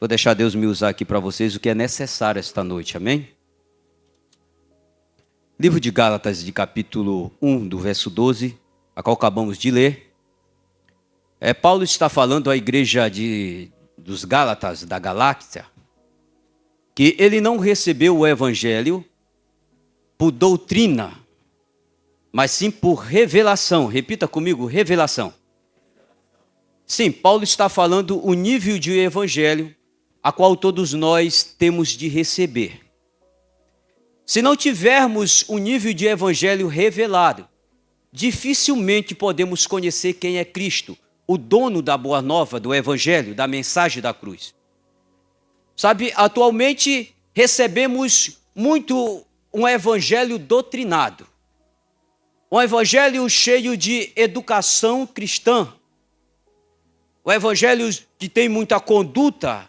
Vou deixar Deus me usar aqui para vocês o que é necessário esta noite, amém? Livro de Gálatas, de capítulo 1, do verso 12, a qual acabamos de ler. Paulo está falando à igreja dos Gálatas, da Galáxia, que ele não recebeu o evangelho por doutrina, mas sim por revelação. Repita comigo, revelação. Sim, Paulo está falando o nível de evangelho a qual todos nós temos de receber. Se não tivermos o nível de evangelho revelado, dificilmente podemos conhecer quem é Cristo, o dono da boa nova, do evangelho, da mensagem da cruz. Sabe, atualmente recebemos muito um evangelho doutrinado, um evangelho cheio de educação cristã, um evangelho que tem muita conduta,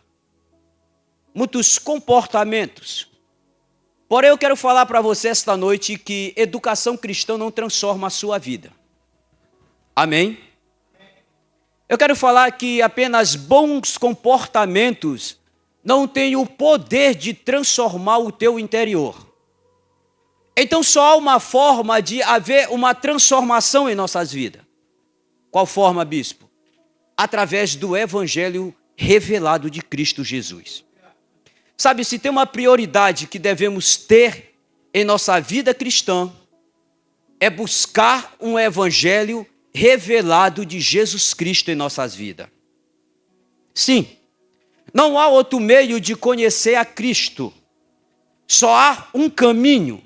muitos comportamentos. Porém, eu quero falar para você esta noite que educação cristã não transforma a sua vida. Amém? Eu quero falar que apenas bons comportamentos não têm o poder de transformar o teu interior. Então, só há uma forma de haver uma transformação em nossas vidas. Qual forma, bispo? Através do evangelho revelado de Cristo Jesus. Sabe, se tem uma prioridade que devemos ter em nossa vida cristã, é buscar um evangelho revelado de Jesus Cristo em nossas vidas. Sim, não há outro meio de conhecer a Cristo. Só há um caminho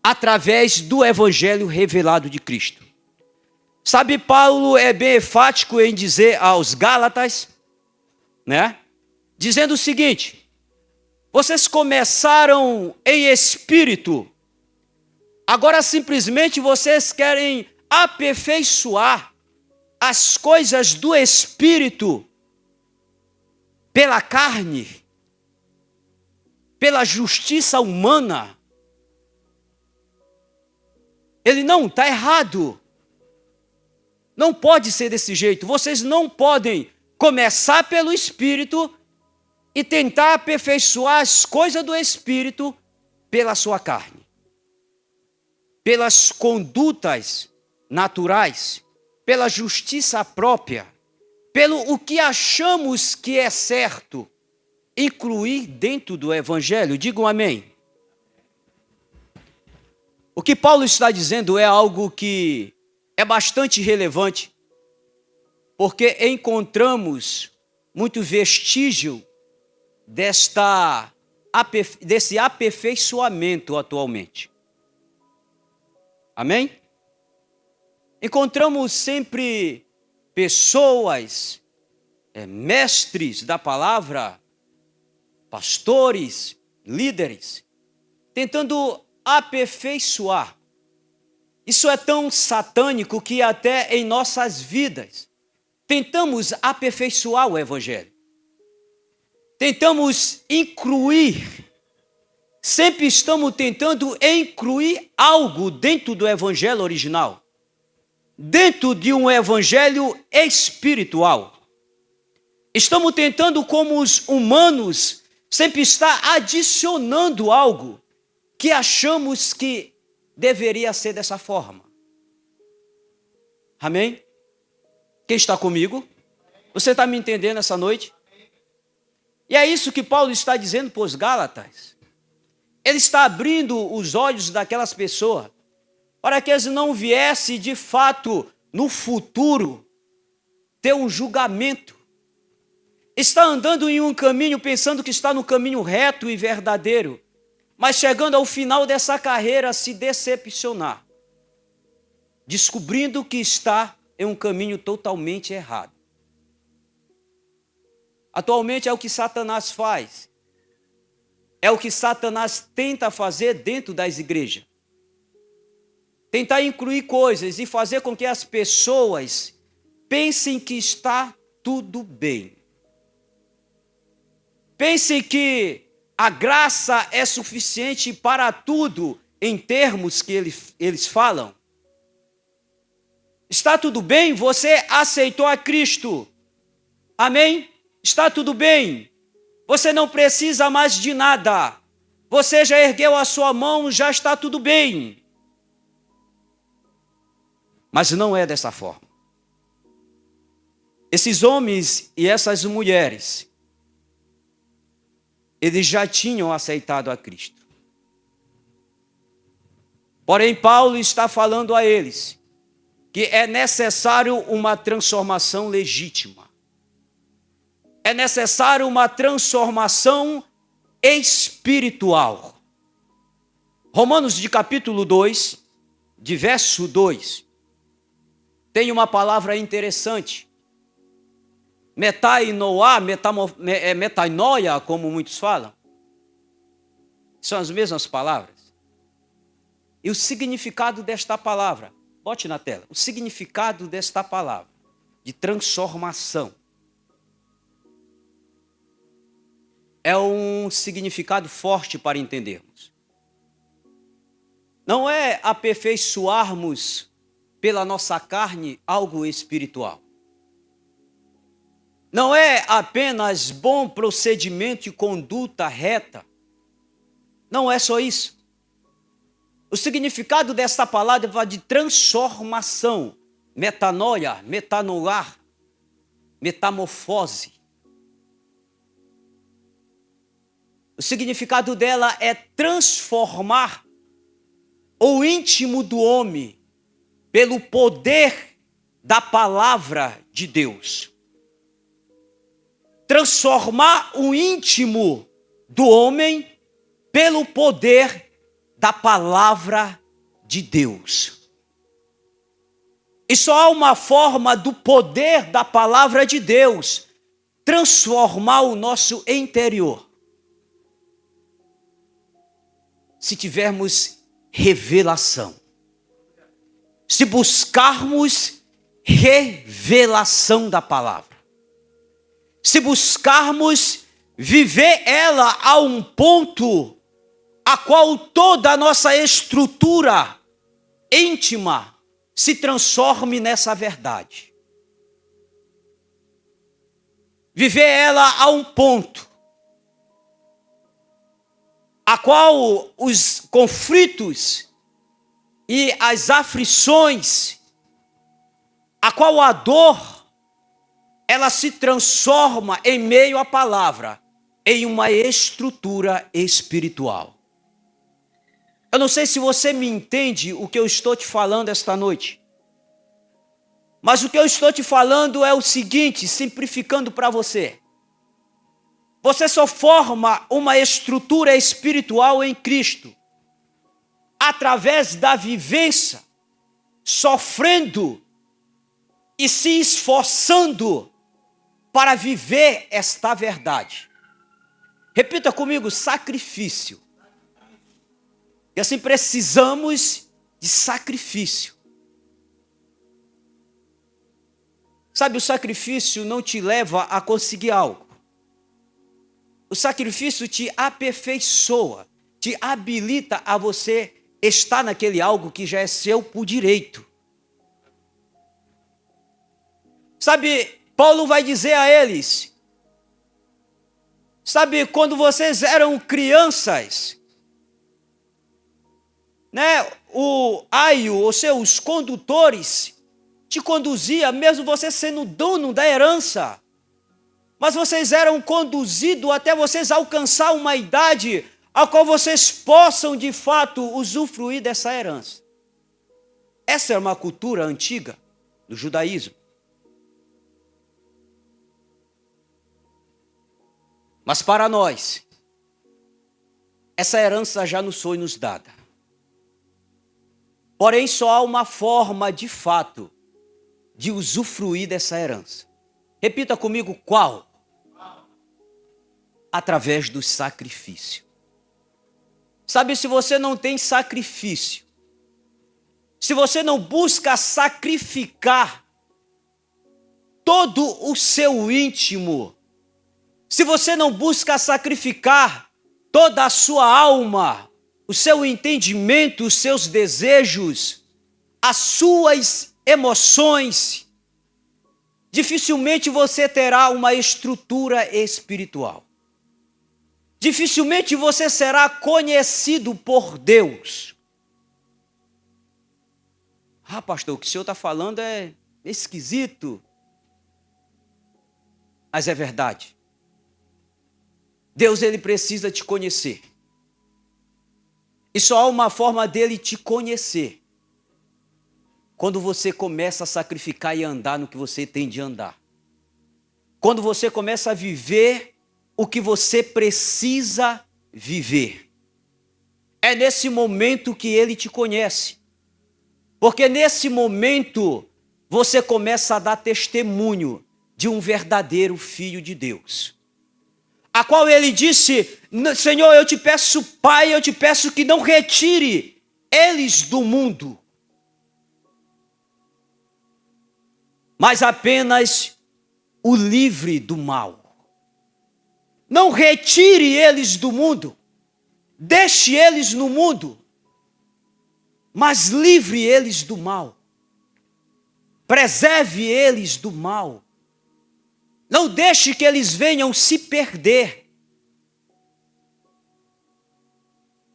através do evangelho revelado de Cristo. Sabe, Paulo é bem enfático em dizer aos Gálatas, né? Dizendo o seguinte: vocês começaram em espírito, agora simplesmente vocês querem aperfeiçoar as coisas do espírito pela carne, pela justiça humana. Ele não está errado. Não pode ser desse jeito. Vocês não podem começar pelo espírito e tentar aperfeiçoar as coisas do espírito pela sua carne, pelas condutas naturais, pela justiça própria, pelo o que achamos que é certo, incluir dentro do evangelho. Digam amém. O que Paulo está dizendo é algo que é bastante relevante, porque encontramos muito vestígio desse aperfeiçoamento atualmente. Amém? Encontramos sempre pessoas, mestres da palavra, pastores, líderes, tentando aperfeiçoar. Isso é tão satânico que até em nossas vidas tentamos aperfeiçoar o evangelho. Tentamos incluir, sempre estamos tentando incluir algo dentro do evangelho original, dentro de um evangelho espiritual. Estamos tentando, como os humanos, sempre estar adicionando algo que achamos que deveria ser dessa forma. Amém? Quem está comigo? Você está me entendendo essa noite? E é isso que Paulo está dizendo para os Gálatas. Ele está abrindo os olhos daquelas pessoas para que eles não viessem de fato no futuro ter um julgamento. Está andando em um caminho pensando que está no caminho reto e verdadeiro, mas chegando ao final dessa carreira se decepcionar, descobrindo que está em um caminho totalmente errado. Atualmente é o que Satanás faz. É o que Satanás tenta fazer dentro das igrejas. Tentar incluir coisas e fazer com que as pessoas pensem que está tudo bem. Pensem que a graça é suficiente para tudo em termos que eles falam. Está tudo bem? Você aceitou a Cristo. Amém? Está tudo bem. Você não precisa mais de nada. Você já ergueu a sua mão, já está tudo bem. Mas não é dessa forma. Esses homens e essas mulheres, eles já tinham aceitado a Cristo. Porém, Paulo está falando a eles que é necessário uma transformação legítima. É necessário uma transformação espiritual. Romanos de capítulo 2, de verso 2, tem uma palavra interessante. Metanoia, como muitos falam. São as mesmas palavras. E o significado desta palavra, bote na tela, o significado desta palavra, de transformação, é um significado forte para entendermos. Não é aperfeiçoarmos pela nossa carne algo espiritual. Não é apenas bom procedimento e conduta reta. Não é só isso. O significado dessa palavra é de transformação, metanoia, metanoar, metamorfose. O significado dela é transformar o íntimo do homem pelo poder da palavra de Deus. Transformar o íntimo do homem pelo poder da palavra de Deus. E só há uma forma do poder da palavra de Deus transformar o nosso interior. Se tivermos revelação. Se buscarmos revelação da palavra. Se buscarmos viver ela a um ponto a qual toda a nossa estrutura íntima se transforme nessa verdade. Viver ela a um ponto a qual os conflitos e as aflições, a qual a dor, ela se transforma em meio à palavra, em uma estrutura espiritual. Eu não sei se você me entende o que eu estou te falando esta noite. Mas o que eu estou te falando é o seguinte, simplificando para você. Você só forma uma estrutura espiritual em Cristo através da vivência, sofrendo e se esforçando para viver esta verdade. Repita comigo, sacrifício. E assim precisamos de sacrifício. Sabe, o sacrifício não te leva a conseguir algo. O sacrifício te aperfeiçoa, te habilita a você estar naquele algo que já é seu por direito. Sabe, Paulo vai dizer a eles, sabe, quando vocês eram crianças, né, o aio, ou seja, os condutores, te conduzia, mesmo você sendo dono da herança. Mas vocês eram conduzidos até vocês alcançar uma idade a qual vocês possam, de fato, usufruir dessa herança. Essa é uma cultura antiga do judaísmo. Mas para nós, essa herança já nos foi nos dada. Porém, só há uma forma, de fato, de usufruir dessa herança. Repita comigo, qual? Através do sacrifício. Sabe, se você não tem sacrifício, se você não busca sacrificar todo o seu íntimo, se você não busca sacrificar toda a sua alma, o seu entendimento, os seus desejos, as suas emoções, dificilmente você terá uma estrutura espiritual. Dificilmente você será conhecido por Deus. Ah, pastor, o que o senhor está falando é esquisito. Mas é verdade. Deus, ele precisa te conhecer. E só há uma forma dele te conhecer. Quando você começa a sacrificar e andar no que você tem de andar. Quando você começa a viver o que você precisa viver. É nesse momento que ele te conhece. Porque nesse momento você começa a dar testemunho de um verdadeiro filho de Deus. A qual ele disse: Senhor, eu te peço, Pai, eu te peço que não retire eles do mundo, mas apenas o livre do mal. Não retire eles do mundo, deixe eles no mundo, mas livre eles do mal. Preserve eles do mal. Não deixe que eles venham se perder.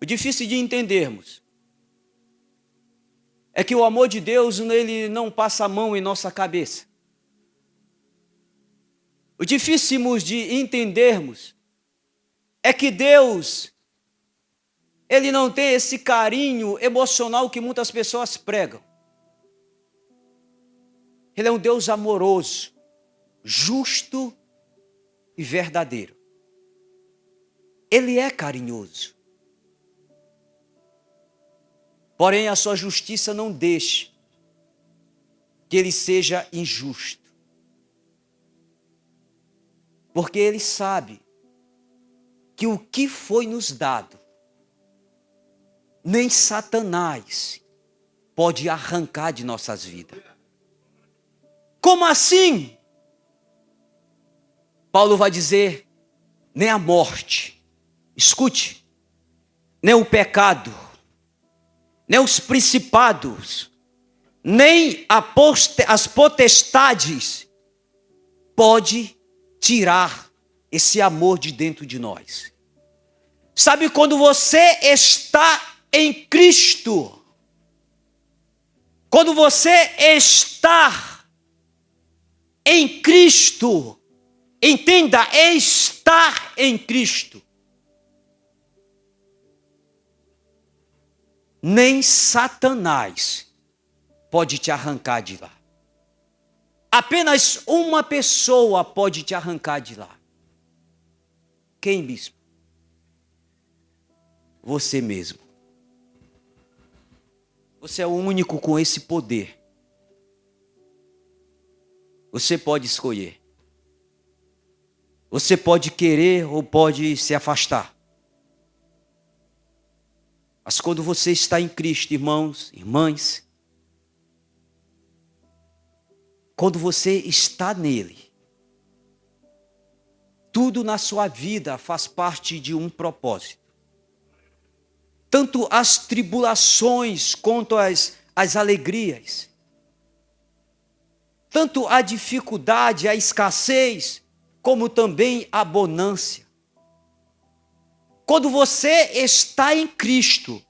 O difícil de entendermos é que o amor de Deus, ele não passa a mão em nossa cabeça. O difícil de entendermos é que Deus, ele não tem esse carinho emocional que muitas pessoas pregam. Ele é um Deus amoroso, justo e verdadeiro. Ele é carinhoso. Porém, a sua justiça não deixa que ele seja injusto. Porque ele sabe que o que foi nos dado, nem Satanás pode arrancar de nossas vidas. Como assim? Paulo vai dizer, nem a morte, escute, nem o pecado, nem os principados, nem as potestades pode tirar esse amor de dentro de nós. Sabe quando você está em Cristo? Quando você está em Cristo, entenda, estar em Cristo. Nem Satanás pode te arrancar de lá. Apenas uma pessoa pode te arrancar de lá. Quem, bispo? Você mesmo. Você é o único com esse poder. Você pode escolher. Você pode querer ou pode se afastar. Mas quando você está em Cristo, irmãos, irmãs, quando você está nele, tudo na sua vida faz parte de um propósito. Tanto as tribulações quanto as alegrias. Tanto a dificuldade, a escassez, como também a bonância. Quando você está em Cristo,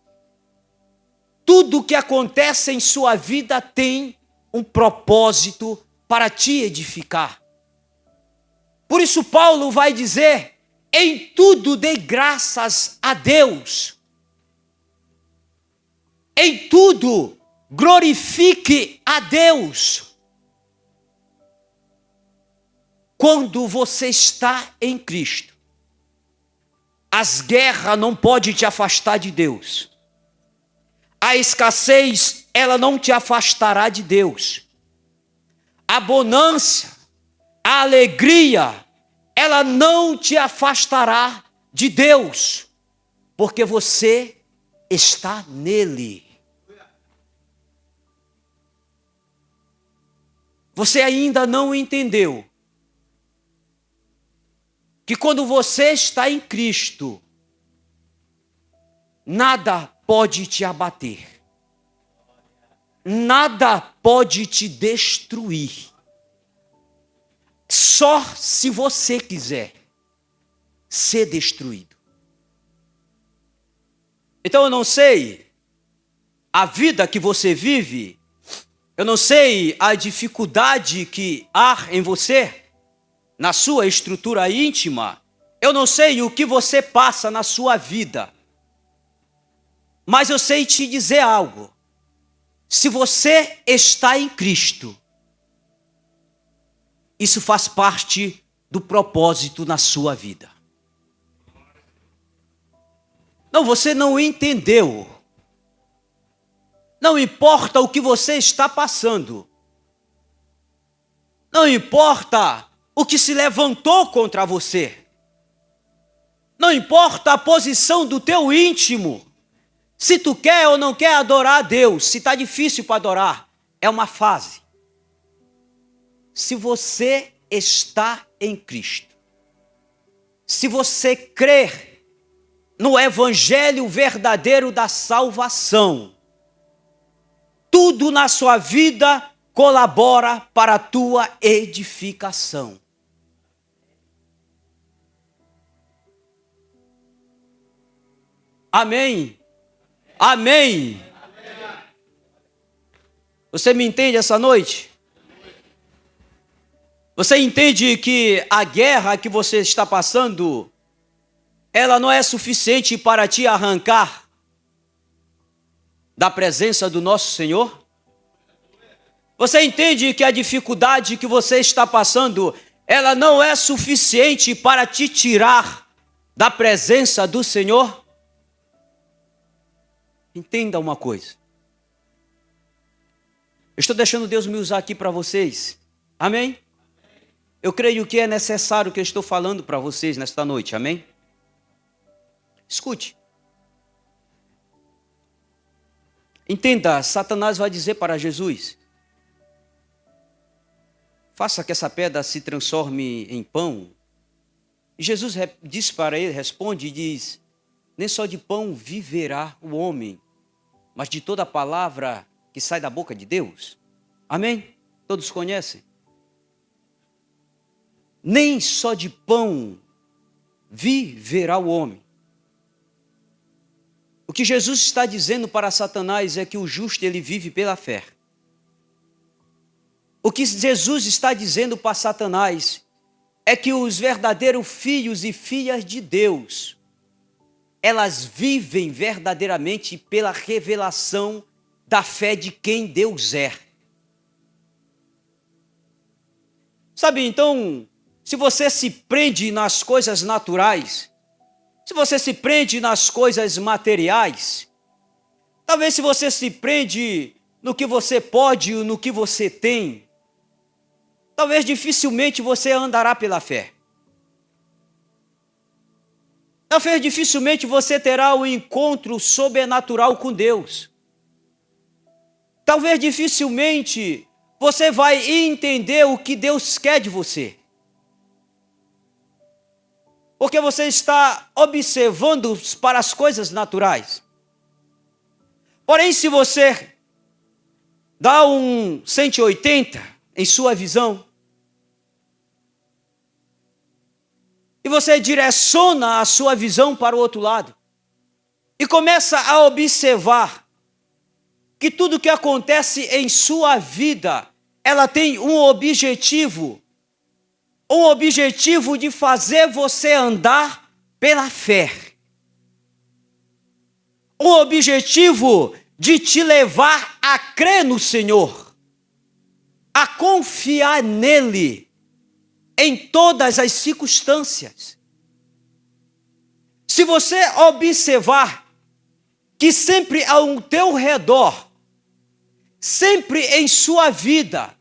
tudo o que acontece em sua vida tem um propósito para te edificar. Por isso Paulo vai dizer, em tudo dê graças a Deus. Em tudo glorifique a Deus. Quando você está em Cristo, as guerras não podem te afastar de Deus. A escassez, ela não te afastará de Deus. A bonança, a alegria, ela não te afastará de Deus, porque você está nele. Você ainda não entendeu que quando você está em Cristo, nada pode te abater. Nada pode te destruir. só se você quiser ser destruído. Então eu não sei a vida que você vive, eu não sei a dificuldade que há em você, na sua estrutura íntima, eu não sei o que você passa na sua vida, mas eu sei te dizer algo. Se você está em Cristo, isso faz parte do propósito na sua vida. Não, você não entendeu. Não importa o que você está passando. Não importa o que se levantou contra você. Não importa a posição do teu íntimo. Se tu quer ou não quer adorar a Deus, se está difícil para adorar, é uma fase. Se você está em Cristo, se você crer no evangelho verdadeiro da salvação, tudo na sua vida colabora para a tua edificação. Amém? Amém? Você me entende essa noite? Você entende que a guerra que você está passando, ela não é suficiente para te arrancar da presença do nosso Senhor? Você entende que a dificuldade que você está passando, ela não é suficiente para te tirar da presença do Senhor? Entenda uma coisa. Eu estou deixando Deus me usar aqui para vocês. Amém? Eu creio que é necessário o que eu estou falando para vocês nesta noite. Amém? Escute. Entenda, Satanás vai dizer para Jesus: faça que essa pedra se transforme em pão. E Jesus diz para ele, responde e diz: nem só de pão viverá o homem, mas de toda a palavra que sai da boca de Deus. Amém? Todos conhecem? Nem só de pão viverá o homem. O que Jesus está dizendo para Satanás é que o justo ele vive pela fé. O que Jesus está dizendo para Satanás é que os verdadeiros filhos e filhas de Deus, elas vivem verdadeiramente pela revelação da fé de quem Deus é. Sabe, então, se você se prende nas coisas naturais, se você se prende nas coisas materiais, talvez se você se prende no que você pode, no que você tem, talvez dificilmente você andará pela fé. Talvez dificilmente você terá um encontro sobrenatural com Deus. Talvez dificilmente você vai entender o que Deus quer de você. Porque você está observando para as coisas naturais. Porém, se você dá um 180 em sua visão, e você direciona a sua visão para o outro lado, e começa a observar que tudo que acontece em sua vida, ela tem um objetivo de fazer você andar pela fé. Um objetivo de te levar a crer no Senhor, a confiar nele em todas as circunstâncias. Se você observar que sempre ao teu redor, sempre em sua vida,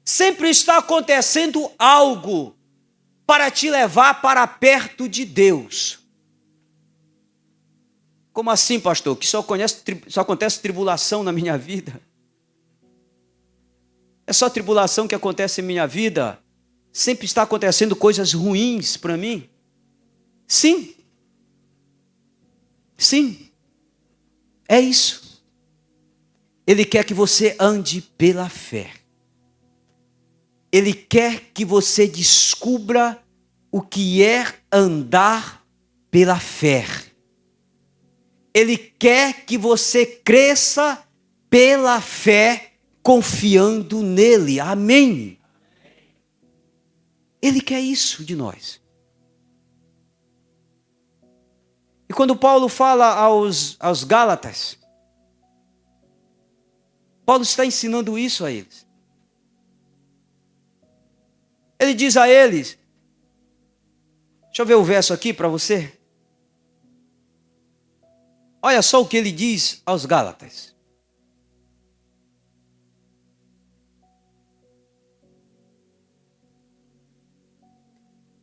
sempre está acontecendo algo para te levar para perto de Deus. Como assim, pastor? Que só acontece tribulação na minha vida? É só tribulação que acontece em minha vida? Sempre está acontecendo coisas ruins para mim? Sim. Sim. É isso. Ele quer que você ande pela fé. Ele quer que você descubra o que é andar pela fé. Ele quer que você cresça pela fé, confiando nele. Amém. Ele quer isso de nós. E quando Paulo fala aos Gálatas, Paulo está ensinando isso a eles. Ele diz a eles, deixa eu ver o verso aqui para você. Olha só o que ele diz aos Gálatas.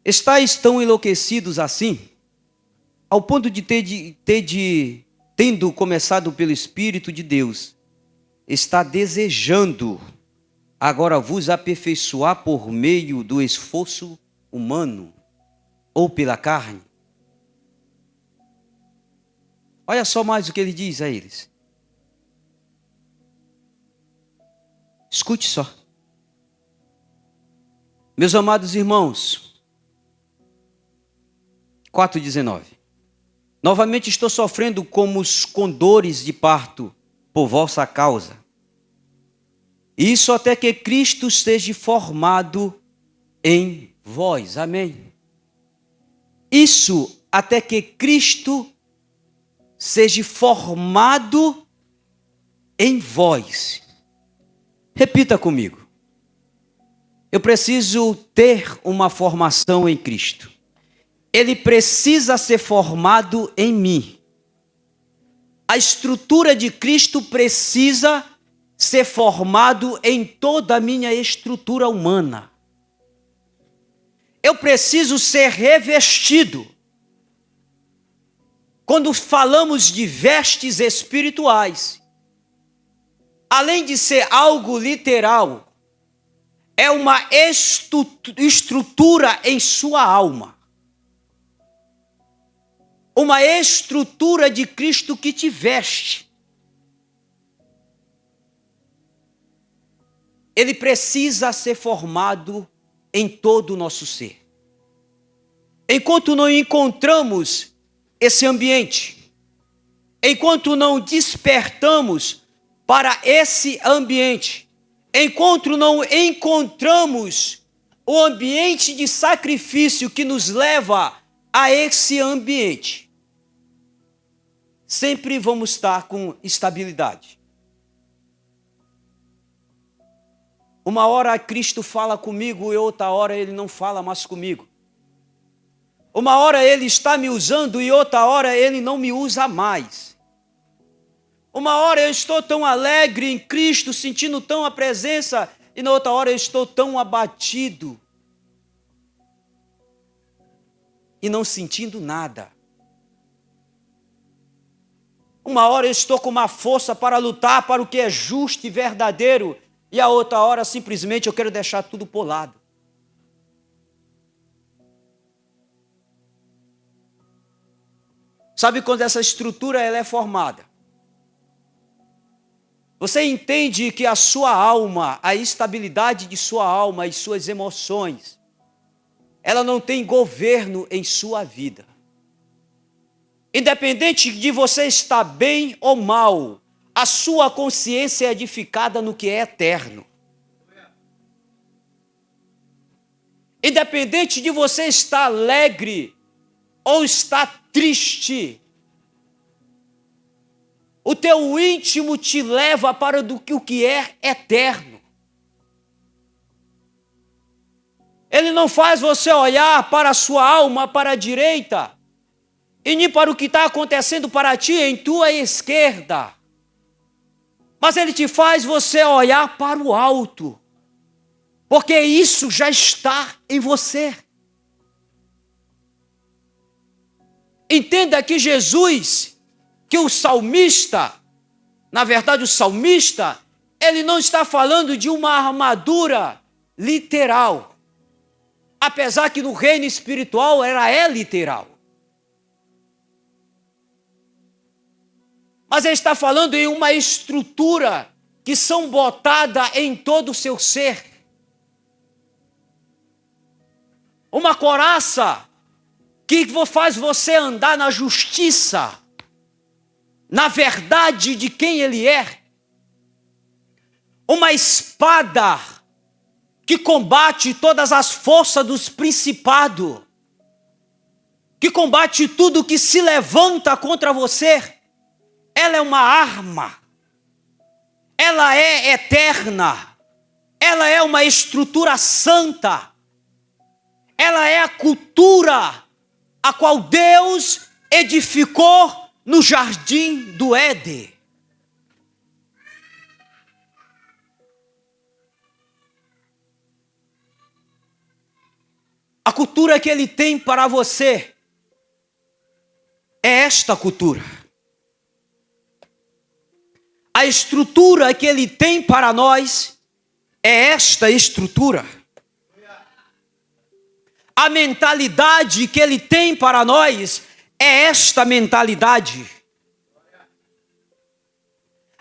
Estais tão enlouquecidos assim, ao ponto de tendo começado pelo Espírito de Deus, está desejando agora vos aperfeiçoar por meio do esforço humano ou pela carne. Olha só mais o que ele diz a eles. Escute só. Meus amados irmãos, 4,19. Novamente estou sofrendo como os condores de parto por vossa causa. Isso até que Cristo esteja formado em vós. Amém. Isso até que Cristo seja formado em vós. Repita comigo. Eu preciso ter uma formação em Cristo. Ele precisa ser formado em mim. A estrutura de Cristo precisa ser formado em toda a minha estrutura humana. Eu preciso ser revestido. Quando falamos de vestes espirituais, além de ser algo literal, é uma estrutura em sua alma. Uma estrutura de Cristo que te veste. Ele precisa ser formado em todo o nosso ser. Enquanto não encontramos esse ambiente, enquanto não despertamos para esse ambiente, enquanto não encontramos o ambiente de sacrifício que nos leva a esse ambiente, sempre vamos estar com instabilidade. Uma hora Cristo fala comigo e outra hora Ele não fala mais comigo. Uma hora Ele está me usando e outra hora Ele não me usa mais. Uma hora eu estou tão alegre em Cristo, sentindo tão a presença, e na outra hora eu estou tão abatido e não sentindo nada. Uma hora eu estou com uma força para lutar para o que é justo e verdadeiro, e a outra hora simplesmente eu quero deixar tudo por lado. Sabe quando essa estrutura ela é formada? Você entende que a sua alma, a estabilidade de sua alma e suas emoções, ela não tem governo em sua vida. Independente de você estar bem ou mal, a sua consciência é edificada no que é eterno. Independente de você estar alegre ou estar triste, o teu íntimo te leva para o que é eterno. Ele não faz você olhar para a sua alma, para a direita, e nem para o que está acontecendo para ti em tua esquerda. Mas ele te faz você olhar para o alto, porque isso já está em você. Entenda que Jesus, que o salmista, na verdade o salmista, ele não está falando de uma armadura literal. Apesar que no reino espiritual ela é literal. Mas ele está falando em uma estrutura que são botada em todo o seu ser. uma coraça que faz você andar na justiça, na verdade de quem Ele é. Uma espada que combate todas as forças dos principados, que combate tudo que se levanta contra você. Ela é uma arma, ela é eterna, ela é uma estrutura santa, ela é a cultura a qual Deus edificou no jardim do Éden. A cultura que Ele tem para você é esta cultura. A estrutura que Ele tem para nós é esta estrutura. A mentalidade que Ele tem para nós é esta mentalidade.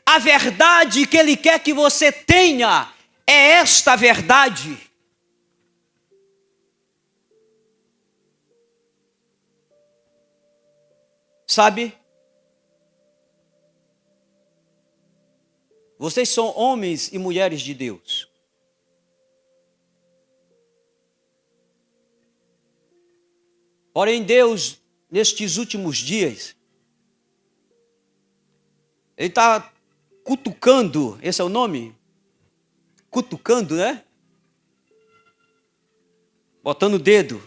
A verdade que Ele quer que você tenha é esta verdade. Sabe? Vocês são homens e mulheres de Deus. Porém, Deus, nestes últimos dias, Ele está cutucando, esse é o nome? Cutucando, né? Botando o dedo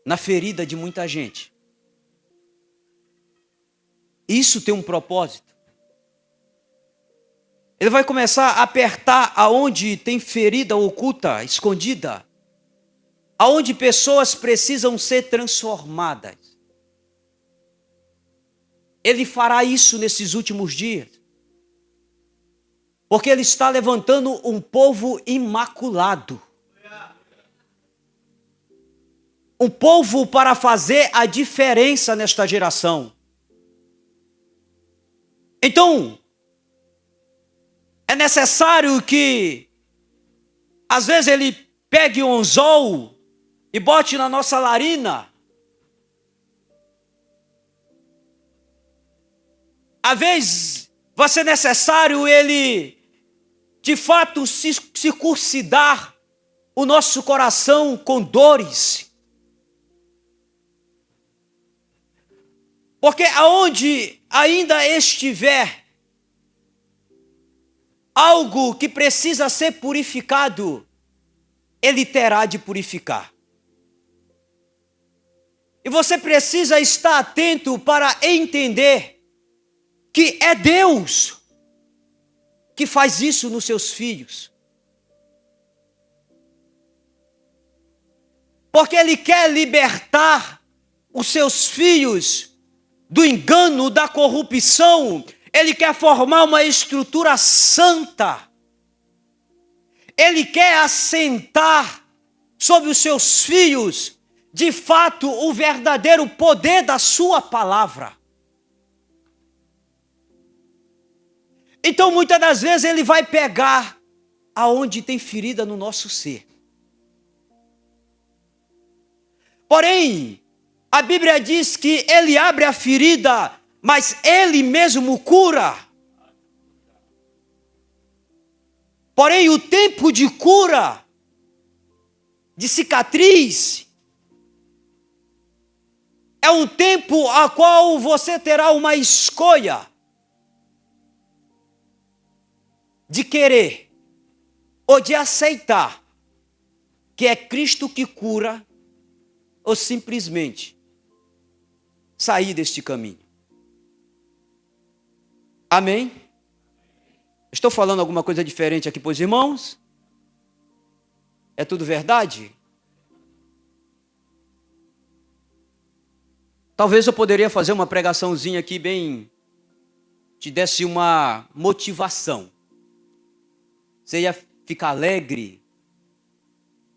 na ferida de muita gente. Isso tem um propósito. Ele vai começar a apertar aonde tem ferida oculta, escondida, aonde pessoas precisam ser transformadas. Ele fará isso nesses últimos dias, porque Ele está levantando um povo imaculado, um povo para fazer a diferença nesta geração. Então, é necessário que, às vezes, Ele pegue um anzol e bote na nossa narina. Às vezes, vai ser necessário Ele, de fato, circuncidar o nosso coração com dores. Porque aonde ainda estiver algo que precisa ser purificado, Ele terá de purificar. E você precisa estar atento para entender que é Deus que faz isso nos seus filhos. Porque Ele quer libertar os seus filhos do engano, da corrupção. Ele quer formar uma estrutura santa. Ele quer assentar sobre os seus filhos, de fato, o verdadeiro poder da sua palavra. Então, muitas das vezes, Ele vai pegar aonde tem ferida no nosso ser. Porém, a Bíblia diz que Ele abre a ferida, mas Ele mesmo cura. Porém, o tempo de cura, de cicatriz, é um tempo a qual você terá uma escolha de querer ou de aceitar que é Cristo que cura, ou simplesmente sair deste caminho. Amém? Estou falando alguma coisa diferente aqui para os irmãos? É tudo verdade? Talvez eu poderia fazer uma pregaçãozinha aqui bem, te desse uma motivação. Você ia ficar alegre,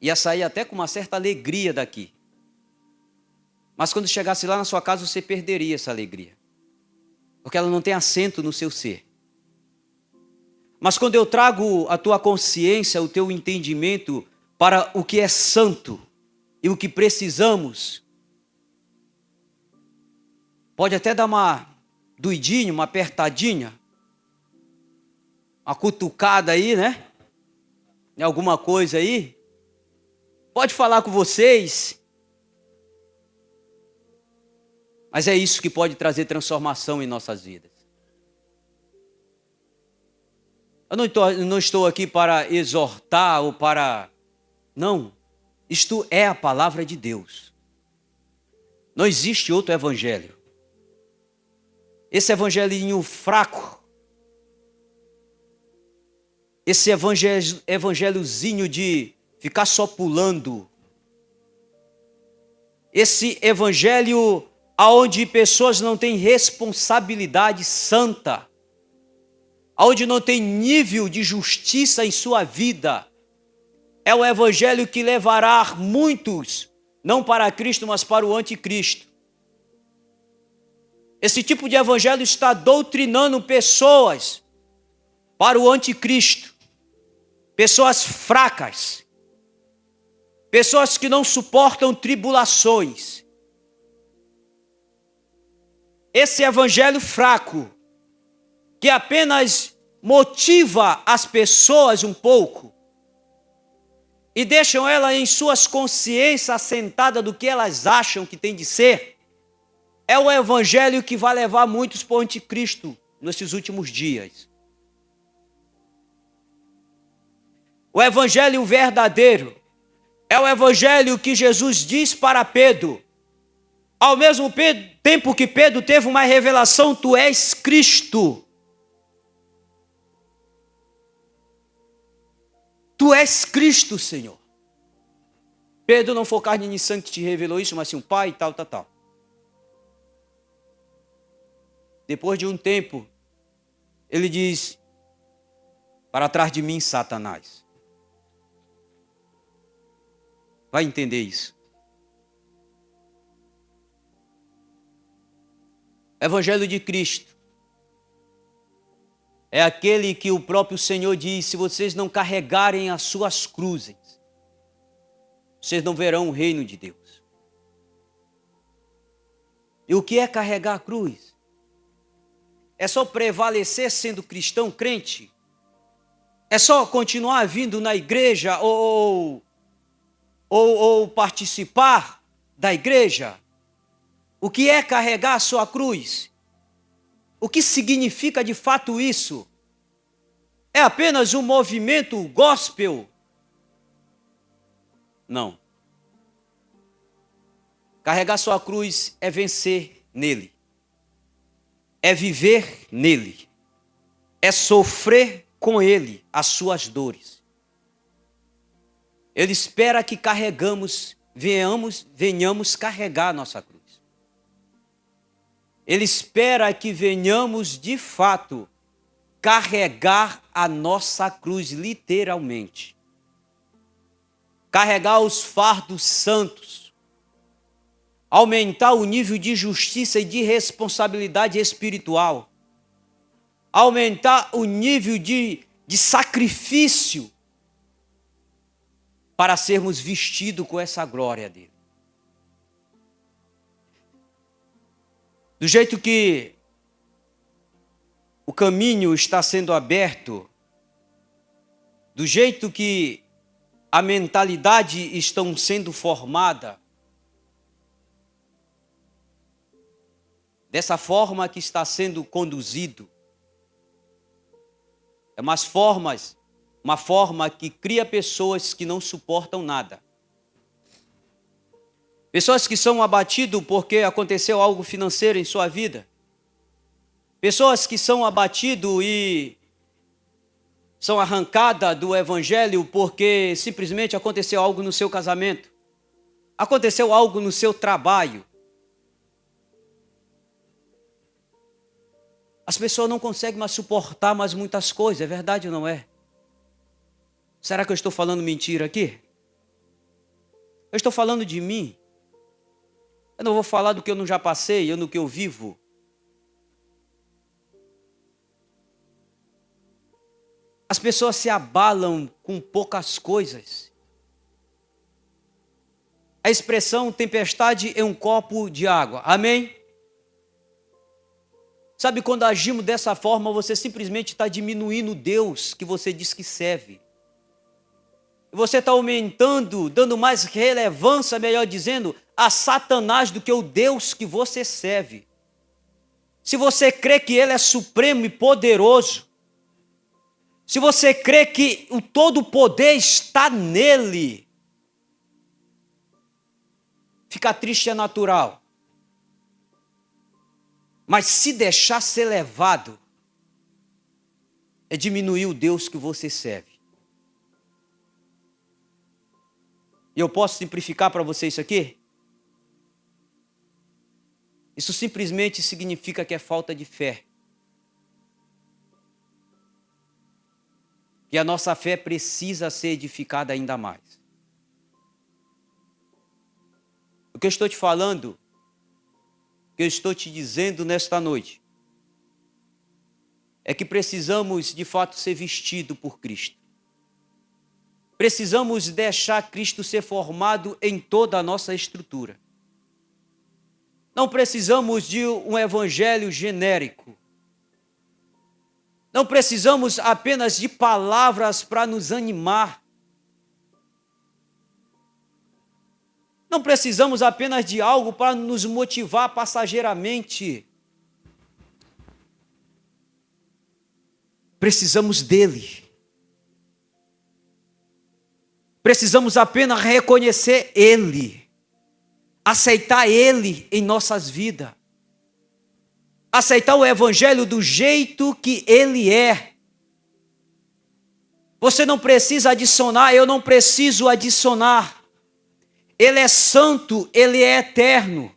ia sair até com uma certa alegria daqui. Mas quando chegasse lá na sua casa, você perderia essa alegria. Porque ela não tem assento no seu ser. Mas quando eu trago a tua consciência, o teu entendimento para o que é santo e o que precisamos. Pode até dar uma doidinha, uma apertadinha, uma cutucada aí, né? Em alguma coisa aí. Pode falar com vocês. Mas é isso que pode trazer transformação em nossas vidas. Eu não estou aqui para exortar ou para... Não. Isto é a palavra de Deus. Não existe outro evangelho. Esse evangelinho fraco, esse evangelhozinho de ficar só pulando, esse evangelho onde pessoas não têm responsabilidade santa, onde não tem nível de justiça em sua vida, é o evangelho que levará muitos, não para Cristo, mas para o anticristo. Esse tipo de evangelho está doutrinando pessoas para o anticristo. Pessoas fracas. Pessoas que não suportam tribulações. Esse evangelho fraco, que apenas motiva as pessoas um pouco e deixam elas em suas consciências assentadas do que elas acham que tem de ser, é o evangelho que vai levar muitos para o anticristo nesses últimos dias. O evangelho verdadeiro é o evangelho que Jesus diz para Pedro. Ao mesmo tempo que Pedro teve uma revelação, tu és Cristo. Tu és Cristo, Senhor. Pedro não foi carne nem sangue que te revelou isso, mas sim o Pai, tal. Depois de um tempo, ele diz, para trás de mim, Satanás. Vai entender isso. Evangelho de Cristo é aquele que o próprio Senhor diz, se vocês não carregarem as suas cruzes, vocês não verão o reino de Deus. E o que é carregar a cruz? É só prevalecer sendo cristão, crente? É só continuar vindo na igreja ou participar da igreja? O que é carregar a sua cruz? O que significa de fato isso? É apenas um movimento gospel? Não. Carregar sua cruz é vencer nele. É viver nele. É sofrer com ele as suas dores. Ele espera que venhamos carregar a nossa cruz. Ele espera que venhamos, de fato, carregar a nossa cruz, literalmente. Carregar os fardos santos. Aumentar o nível de justiça e de responsabilidade espiritual. Aumentar o nível de sacrifício para sermos vestidos com essa glória dele. Do jeito que o caminho está sendo aberto, do jeito que a mentalidade está sendo formada, dessa forma que está sendo conduzido, é uma forma que cria pessoas que não suportam nada. Pessoas que são abatidas porque aconteceu algo financeiro em sua vida. Pessoas que são abatidas e são arrancadas do evangelho porque simplesmente aconteceu algo no seu casamento. Aconteceu algo no seu trabalho. As pessoas não conseguem mais suportar mais muitas coisas, é verdade ou não é? Será que eu estou falando mentira aqui? Eu estou falando de mim. Eu não vou falar do que eu não já passei, do que eu vivo. As pessoas se abalam com poucas coisas. a expressão tempestade em um copo de água. Amém? Sabe, quando agimos dessa forma, você simplesmente está diminuindo o Deus que você diz que serve. Você está aumentando, dando mais relevância, melhor dizendo, a Satanás do que o Deus que você serve. Se você crê que Ele é supremo e poderoso, se você crê que o todo poder está nele, ficar triste é natural. Mas se deixar ser levado, é diminuir o Deus que você serve. E eu posso simplificar para você isso aqui? Isso simplesmente significa que é falta de fé. E a nossa fé precisa ser edificada ainda mais. O que eu estou te falando, o que eu estou te dizendo nesta noite, é que precisamos de fato ser vestidos por Cristo. Precisamos deixar Cristo ser formado em toda a nossa estrutura. Não precisamos de um evangelho genérico. Não precisamos apenas de palavras para nos animar. Não precisamos apenas de algo para nos motivar passageiramente. Precisamos dele. Precisamos apenas reconhecer ele. Aceitar ele em nossas vidas. Aceitar o evangelho do jeito que ele é. Você não precisa adicionar, eu não preciso adicionar. Ele é santo, ele é eterno.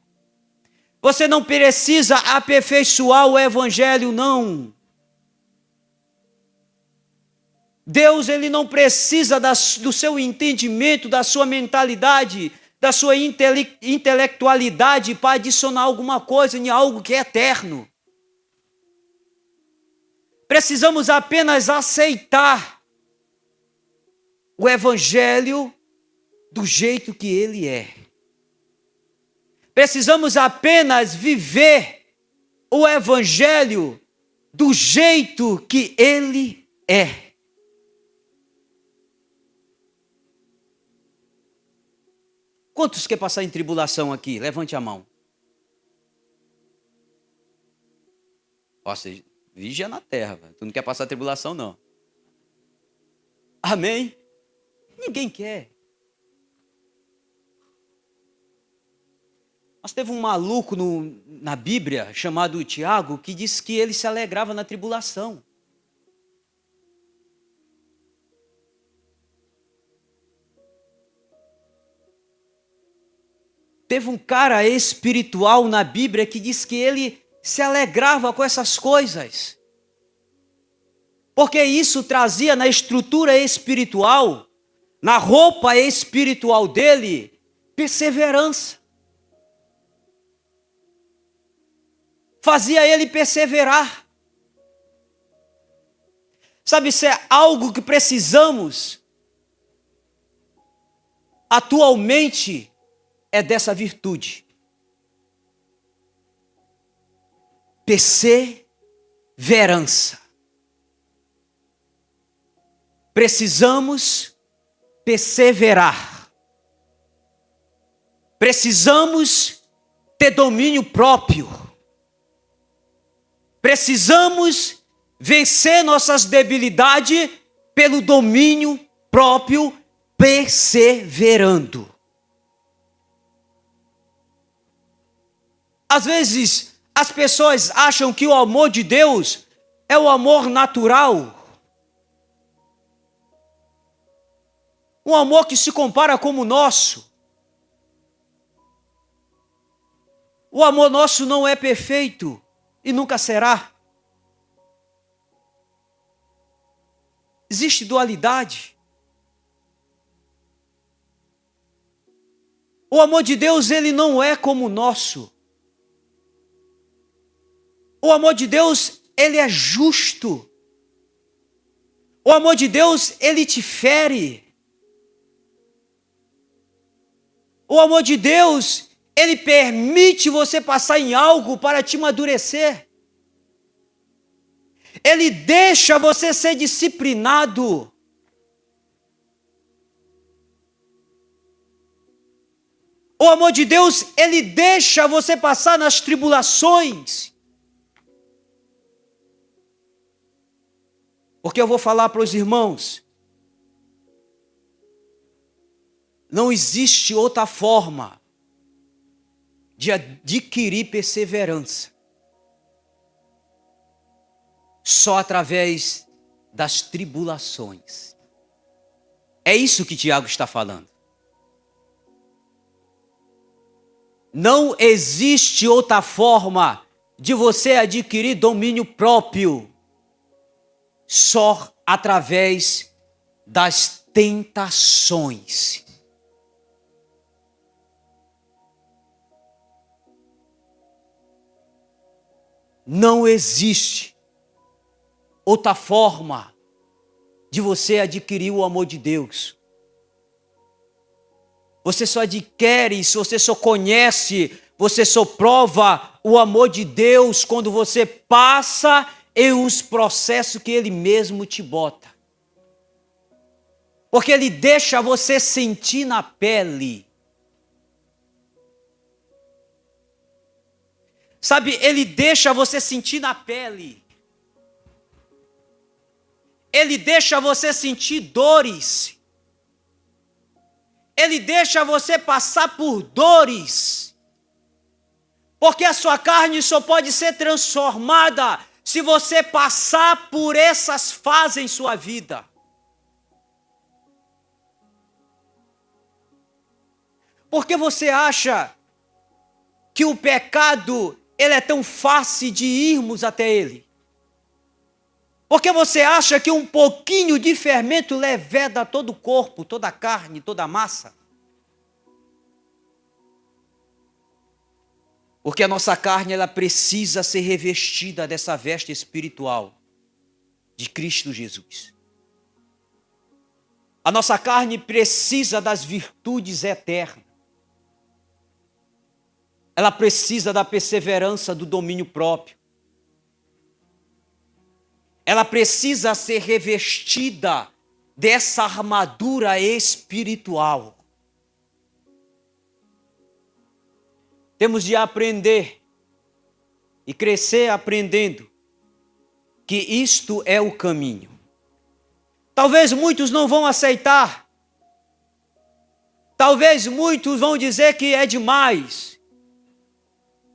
Você não precisa aperfeiçoar o evangelho, não. Deus, ele não precisa do seu entendimento, da sua mentalidade, da sua intelectualidade para adicionar alguma coisa em algo que é eterno. Precisamos apenas aceitar o evangelho do jeito que ele é. Precisamos apenas viver o evangelho do jeito que ele é. Quantos quer passar em tribulação aqui? Levante a mão. Você vigia na terra, véio. Tu não quer passar tribulação, não. Amém? Ninguém quer. Mas teve um maluco na Bíblia, chamado Tiago, que disse que ele se alegrava na tribulação. Teve um cara espiritual na Bíblia que diz que ele se alegrava com essas coisas. Porque isso trazia na estrutura espiritual, na roupa espiritual dele, perseverança. Fazia ele perseverar. Sabe, isso é algo que precisamos atualmente, é dessa virtude. Perseverança. Precisamos perseverar. Precisamos ter domínio próprio. Precisamos vencer nossas debilidades pelo domínio próprio, perseverando. Às vezes, as pessoas acham que o amor de Deus é o amor natural. Um amor que se compara com o nosso. O amor nosso não é perfeito e nunca será. Existe dualidade. O amor de Deus, ele não é como o nosso. O amor de Deus, ele é justo. O amor de Deus, ele te fere. O amor de Deus, ele permite você passar em algo para te amadurecer. Ele deixa você ser disciplinado. O amor de Deus, ele deixa você passar nas tribulações. Porque eu vou falar para os irmãos, não existe outra forma de adquirir perseverança, só através das tribulações. É isso que Tiago está falando. Não existe outra forma de você adquirir domínio próprio, só através das tentações. Não existe outra forma de você adquirir o amor de Deus. Você só adquire, você só conhece, você só prova o amor de Deus quando você passa em os processos que Ele mesmo te bota. Porque Ele deixa você sentir na pele. Sabe, Ele deixa você sentir na pele. Ele deixa você sentir dores. Ele deixa você passar por dores. Porque a sua carne só pode ser transformada se você passar por essas fases em sua vida. Porque você acha que o pecado, ele é tão fácil de irmos até ele? Porque você acha que um pouquinho de fermento leveda todo o corpo, toda a carne, toda a massa? Porque a nossa carne, ela precisa ser revestida dessa veste espiritual de Cristo Jesus. A nossa carne precisa das virtudes eternas. Ela precisa da perseverança, do domínio próprio. Ela precisa ser revestida dessa armadura espiritual. Temos de aprender e crescer aprendendo que isto é o caminho. Talvez muitos não vão aceitar. Talvez muitos vão dizer que é demais,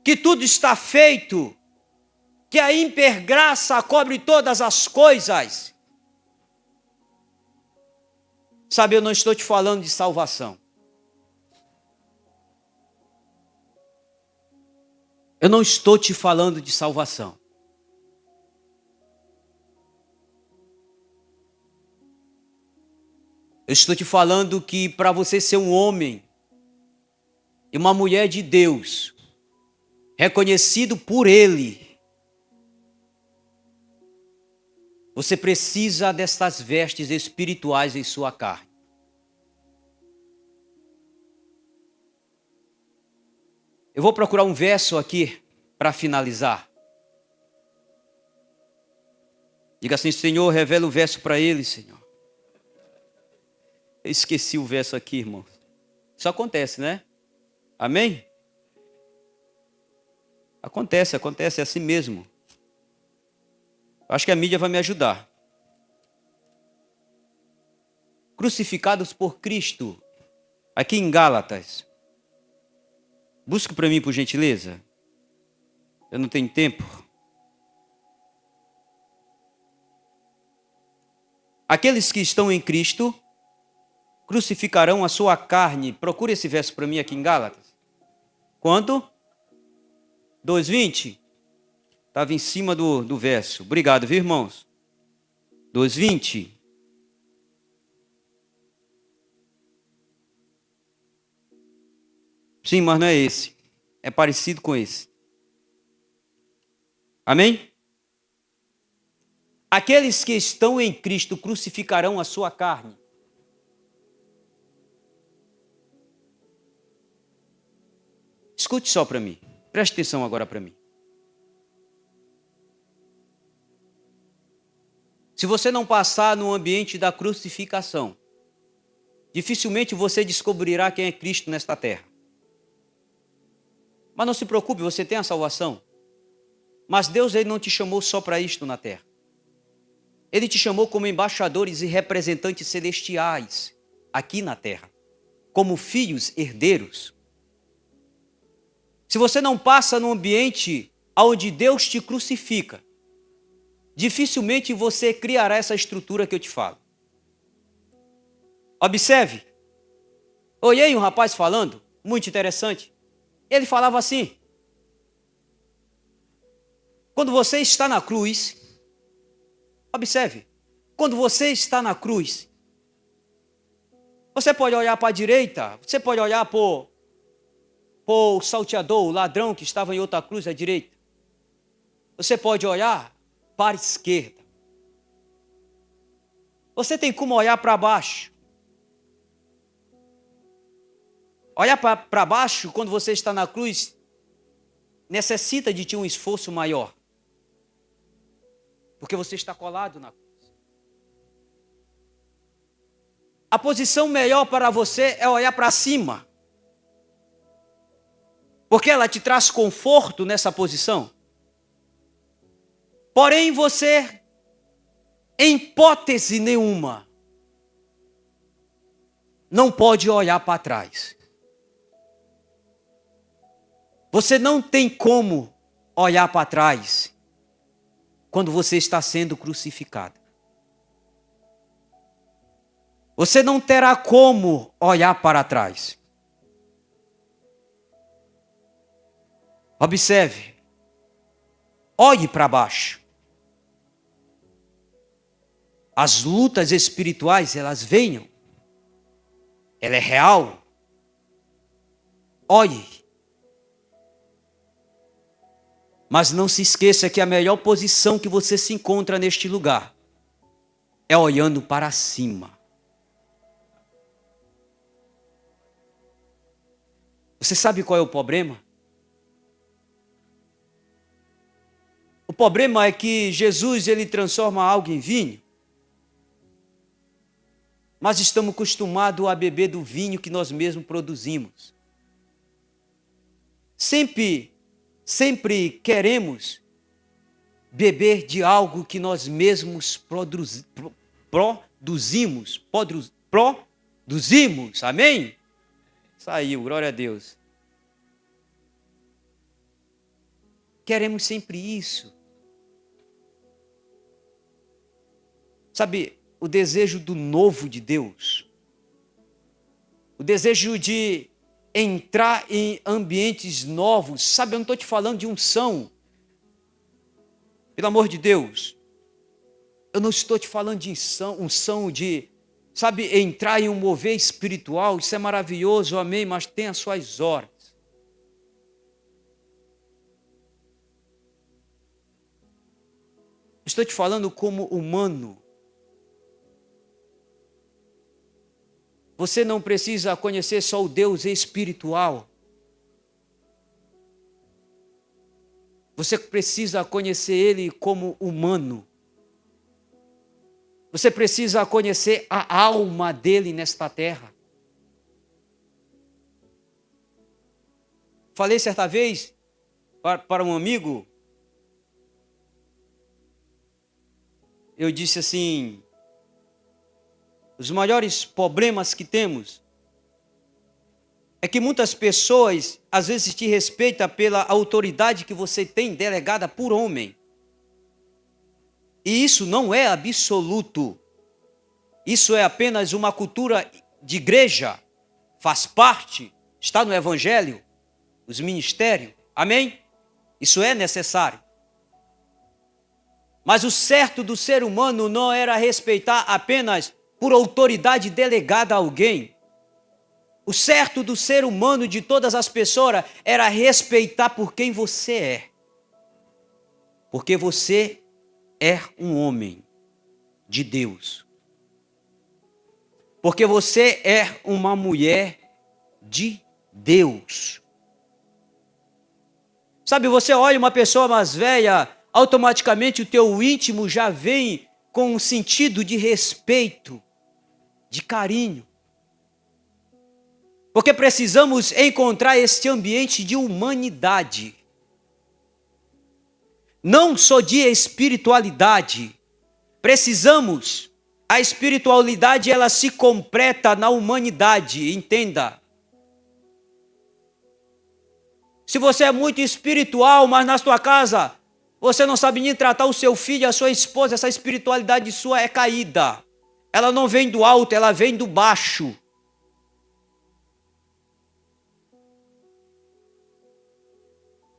que tudo está feito, que a hipergraça cobre todas as coisas. Sabe, eu não estou te falando de salvação. Eu não estou te falando de salvação. Eu estou te falando que para você ser um homem e uma mulher de Deus, reconhecido por Ele, você precisa destas vestes espirituais em sua carne. Eu vou procurar um verso aqui para finalizar. Diga assim: Senhor, revela o verso para ele, Senhor. Eu esqueci o verso aqui, irmão. Isso acontece, né? Amém? Acontece, é assim mesmo. Acho que a mídia vai me ajudar. Crucificados por Cristo, aqui em Gálatas. Busque para mim, por gentileza. Eu não tenho tempo. Aqueles que estão em Cristo crucificarão a sua carne. Procure esse verso para mim aqui em Gálatas. Quanto? 2:20. Estava em cima do verso. Obrigado, viu, irmãos? 2:20. Sim, mas não é esse. É parecido com esse. Amém? Aqueles que estão em Cristo crucificarão a sua carne. Escute só para mim. Preste atenção agora para mim. Se você não passar no ambiente da crucificação, dificilmente você descobrirá quem é Cristo nesta terra. Mas não se preocupe, você tem a salvação. Mas Deus, Ele não te chamou só para isto na terra. Ele te chamou como embaixadores e representantes celestiais aqui na terra, como filhos herdeiros. Se você não passa no ambiente onde Deus te crucifica, dificilmente você criará essa estrutura que eu te falo. Observe, olhei um rapaz falando, muito interessante. Ele falava assim: quando você está na cruz, observe, quando você está na cruz, você pode olhar para a direita, você pode olhar para o salteador, o ladrão que estava em outra cruz à direita. Você pode olhar para a esquerda. Você tem como olhar para baixo. Olhar para baixo quando você está na cruz necessita de ter um esforço maior. Porque você está colado na cruz. A posição melhor para você é olhar para cima. Porque ela te traz conforto nessa posição. Porém, você, em hipótese nenhuma, não pode olhar para trás. Você não tem como olhar para trás quando você está sendo crucificado. Você não terá como olhar para trás. Observe. Olhe para baixo. As lutas espirituais, elas venham. Ela é real. Olhe. Mas não se esqueça que a melhor posição que você se encontra neste lugar é olhando para cima. Você sabe qual é o problema? O problema é que Jesus, ele transforma algo em vinho. Mas estamos acostumados a beber do vinho que nós mesmos produzimos. Sempre queremos beber de algo que nós mesmos produzimos, amém? Saiu, glória a Deus. Queremos sempre isso. Sabe, o desejo do novo de Deus, o desejo de entrar em ambientes novos, sabe, eu não estou te falando de unção, pelo amor de Deus, eu não estou te falando de unção de, sabe, entrar em um mover espiritual, isso é maravilhoso, amém, mas tem as suas horas. Estou te falando como humano. Você não precisa conhecer só o Deus espiritual. Você precisa conhecer Ele como humano. Você precisa conhecer a alma dele nesta terra. Falei certa vez para um amigo, eu disse assim: os maiores problemas que temos é que muitas pessoas às vezes te respeitam pela autoridade que você tem delegada por homem. E isso não é absoluto. Isso é apenas uma cultura de igreja. Faz parte, está no evangelho, os ministérios. Amém? Isso é necessário. Mas o certo do ser humano não era respeitar apenas por autoridade delegada a alguém. O certo do ser humano, de todas as pessoas, era respeitar por quem você é. Porque você é um homem de Deus. Porque você é uma mulher de Deus. Sabe, você olha uma pessoa mais velha, automaticamente o teu íntimo já vem com um sentido de respeito, de carinho. Porque precisamos encontrar este ambiente de humanidade. Não só de espiritualidade. Precisamos, a espiritualidade ela se completa na humanidade, entenda. Se você é muito espiritual, mas na sua casa você não sabe nem tratar o seu filho, a sua esposa, essa espiritualidade sua é caída. Ela não vem do alto, ela vem do baixo.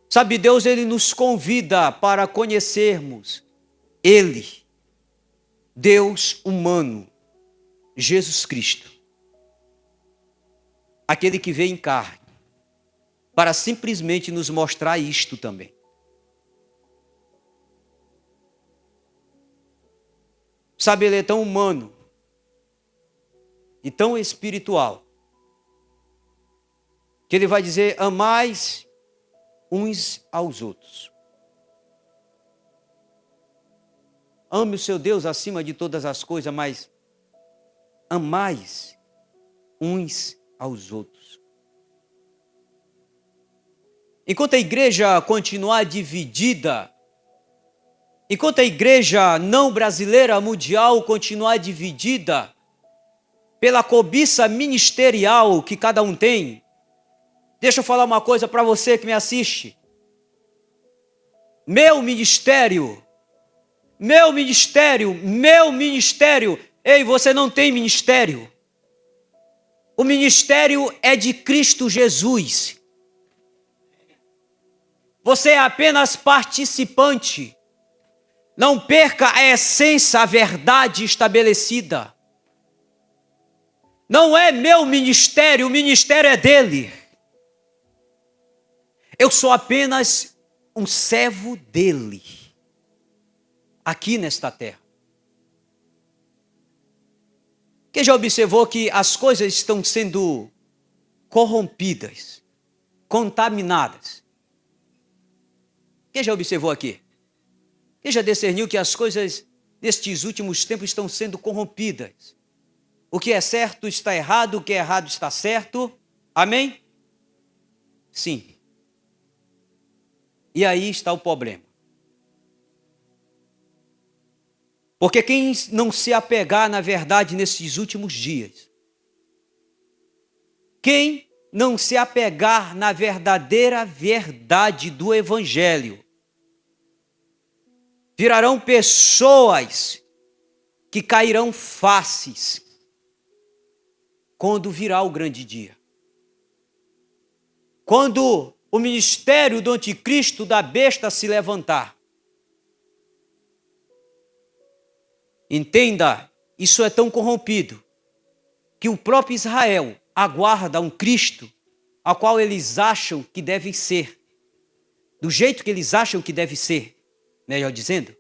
Sabe, Deus ele nos convida para conhecermos Ele, Deus humano, Jesus Cristo, aquele que veio em carne, para simplesmente nos mostrar isto também. Sabe, ele é tão humano e tão espiritual, que ele vai dizer, amais uns aos outros. Ame o seu Deus acima de todas as coisas, mas amais uns aos outros. Enquanto a igreja continuar dividida, enquanto a igreja não brasileira mundial continuar dividida pela cobiça ministerial que cada um tem, deixa eu falar uma coisa para você que me assiste. Meu ministério, ei, você não tem ministério. O ministério é de Cristo Jesus. Você é apenas participante. Não perca a essência, a verdade estabelecida. Não é meu ministério, o ministério é dele. Eu sou apenas um servo dele, aqui nesta terra. Quem já observou que as coisas estão sendo corrompidas, contaminadas? Quem já observou aqui? Quem já discerniu que as coisas nestes últimos tempos estão sendo corrompidas? O que é certo está errado, o que é errado está certo. Amém? Sim. E aí está o problema. Porque quem não se apegar na verdade nesses últimos dias, quem não se apegar na verdadeira verdade do Evangelho, virarão pessoas que cairão faces quando virá o grande dia. Quando o ministério do anticristo da besta se levantar. Entenda, isso é tão corrompido que o próprio Israel aguarda um Cristo ao qual eles acham que deve ser, do jeito que eles acham que deve ser, melhor dizendo.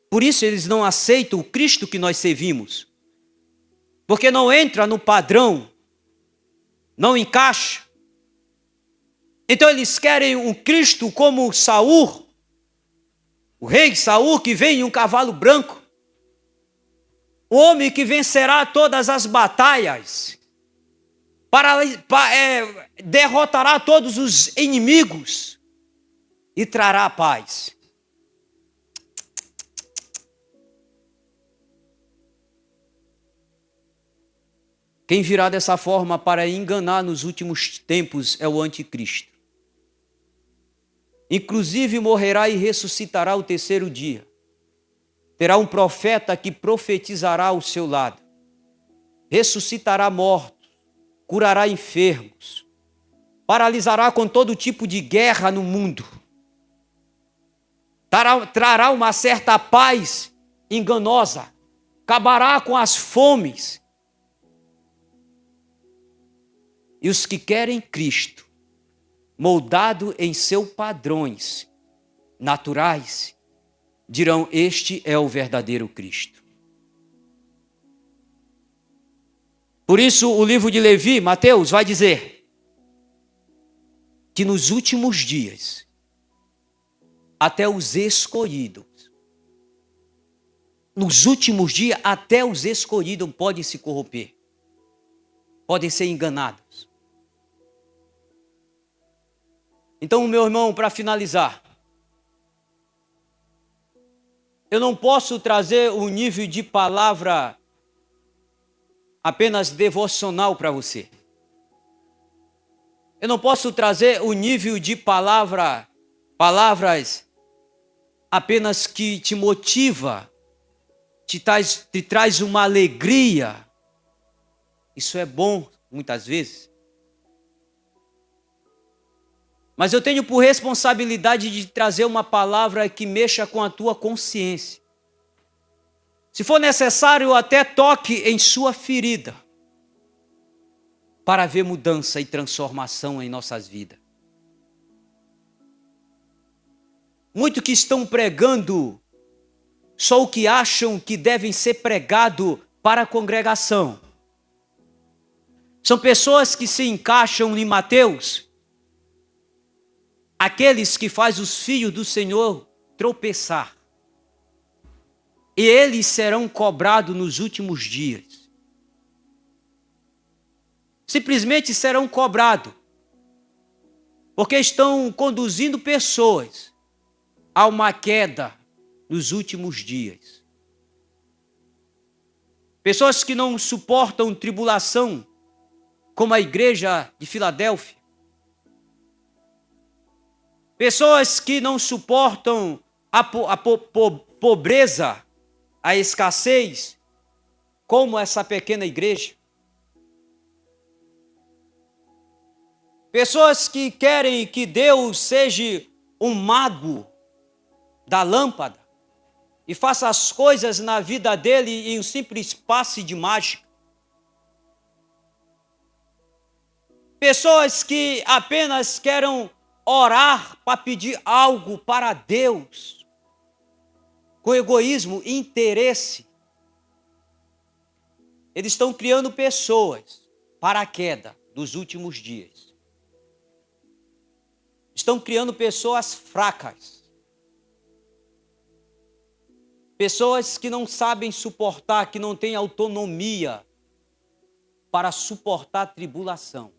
Por isso eles não aceitam o Cristo que nós servimos, porque não entra no padrão, não encaixa. Então eles querem um Cristo como Saul, o rei Saul que vem em um cavalo branco, o homem que vencerá todas as batalhas, derrotará todos os inimigos e trará paz. Quem virá dessa forma para enganar nos últimos tempos é o anticristo. Inclusive morrerá e ressuscitará o terceiro dia. Terá um profeta que profetizará ao seu lado. Ressuscitará mortos, curará enfermos, paralisará com todo tipo de guerra no mundo. Trará uma certa paz enganosa, acabará com as fomes. E os que querem Cristo, moldado em seus padrões naturais, dirão: este é o verdadeiro Cristo. Por isso o livro de Levi, Mateus, vai dizer que nos últimos dias até os escolhidos. Nos últimos dias, até os escolhidos podem se corromper. Podem ser enganados. Então, meu irmão, para finalizar, eu não posso trazer um nível de palavra apenas devocional para você. Eu não posso trazer o nível de palavras apenas que te motiva, te traz uma alegria. Isso é bom, muitas vezes. Mas eu tenho por responsabilidade de trazer uma palavra que mexa com a tua consciência. Se for necessário, até toque em sua ferida, para haver mudança e transformação em nossas vidas. Muitos que estão pregando só o que acham que devem ser pregado para a congregação. São pessoas que se encaixam em Mateus, aqueles que fazem os filhos do Senhor tropeçar. E eles serão cobrados nos últimos dias. Simplesmente serão cobrados, porque estão conduzindo pessoas a uma queda nos últimos dias. Pessoas que não suportam tribulação, como a igreja de Filadélfia. Pessoas que não suportam a pobreza, a escassez, como essa pequena igreja. Pessoas que querem que Deus seja um mago da lâmpada e faça as coisas na vida dele em um simples passe de mágica. Pessoas que apenas querem orar para pedir algo para Deus, com egoísmo e interesse. Eles estão criando pessoas para a queda dos últimos dias. Estão criando pessoas fracas. Pessoas que não sabem suportar, que não têm autonomia para suportar a tribulação.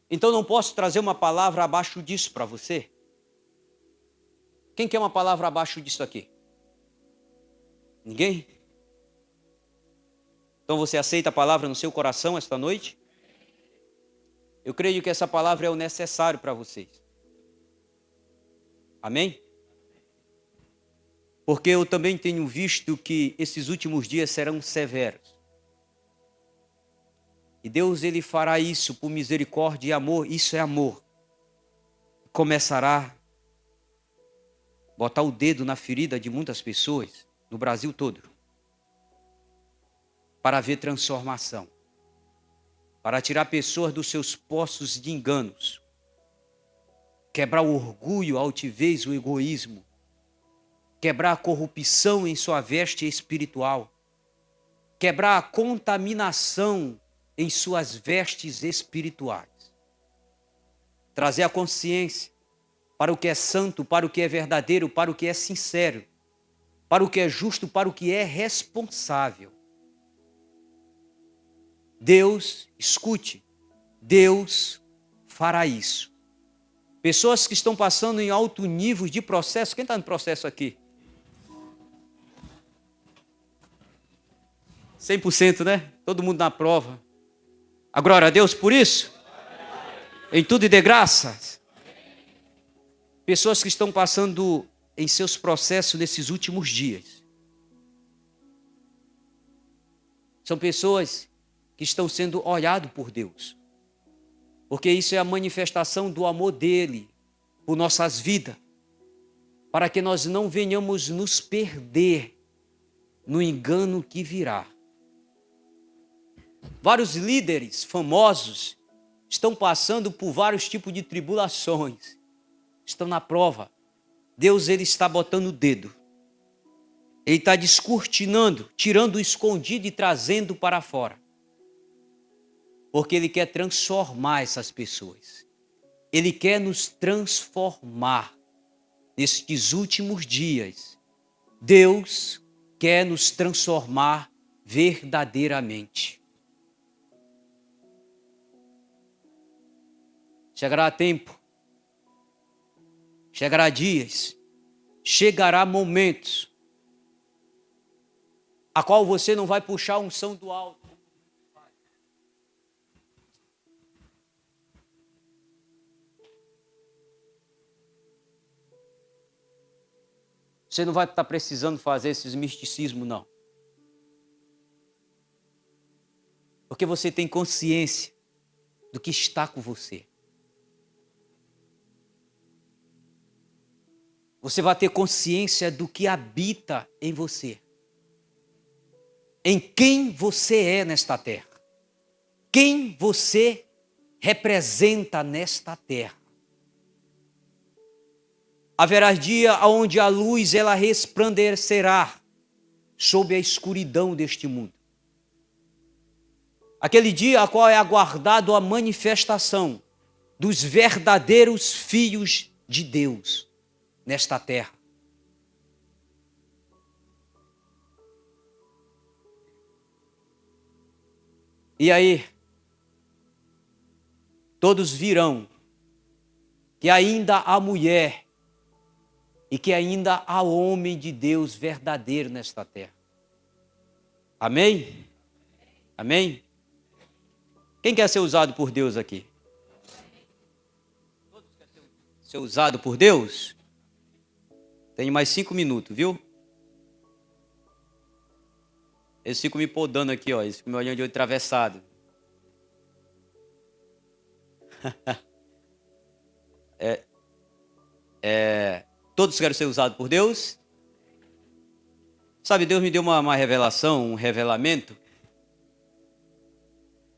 Então não posso trazer uma palavra abaixo disso para você? Quem quer uma palavra abaixo disso aqui? Ninguém? Então você aceita a palavra no seu coração esta noite? Eu creio que essa palavra é o necessário para vocês. Amém? Porque eu também tenho visto que esses últimos dias serão severos. E Deus, ele fará isso por misericórdia e amor. Isso é amor. Começará a botar o dedo na ferida de muitas pessoas, no Brasil todo, para haver transformação. Para tirar pessoas dos seus poços de enganos. Quebrar o orgulho, a altivez, o egoísmo. Quebrar a corrupção em sua veste espiritual. Quebrar a contaminação em suas vestes espirituais. Trazer a consciência para o que é santo, para o que é verdadeiro, para o que é sincero, para o que é justo, para o que é responsável. Deus, escute, Deus fará isso. Pessoas que estão passando em alto nível de processo. Quem está no processo aqui? 100%, né? Todo mundo na prova. A glória a Deus por isso. Em tudo e dê graças. Pessoas que estão passando em seus processos nesses últimos dias. São pessoas que estão sendo olhados por Deus. Porque isso é a manifestação do amor dele por nossas vidas. Para que nós não venhamos nos perder no engano que virá. Vários líderes famosos estão passando por vários tipos de tribulações. Estão na prova. Deus, ele está botando o dedo. Ele está descortinando, tirando o escondido e trazendo para fora. Porque ele quer transformar essas pessoas. Ele quer nos transformar. Nestes últimos dias, Deus quer nos transformar verdadeiramente. Chegará tempo, chegará dias, chegará momentos a qual você não vai puxar a unção do alto. Você não vai estar precisando fazer esses misticismos, não. Porque você tem consciência do que está com você. Você vai ter consciência do que habita em você. Em quem você é nesta terra. Quem você representa nesta terra. Haverá dia onde a luz ela resplandecerá sob a escuridão deste mundo. Aquele dia a qual é aguardado a manifestação dos verdadeiros filhos de Deus nesta terra. E aí, todos virão que ainda há mulher e que ainda há homem de Deus verdadeiro nesta terra. Amém? Amém? Quem quer ser usado por Deus aqui? Todos querem ser usado por Deus? Tenho mais 5 minutos, viu? Eles ficam me podando aqui, ó. Eles ficam me olhando de olho atravessado. Todos querem ser usados por Deus? Sabe, Deus me deu uma revelação, um revelamento.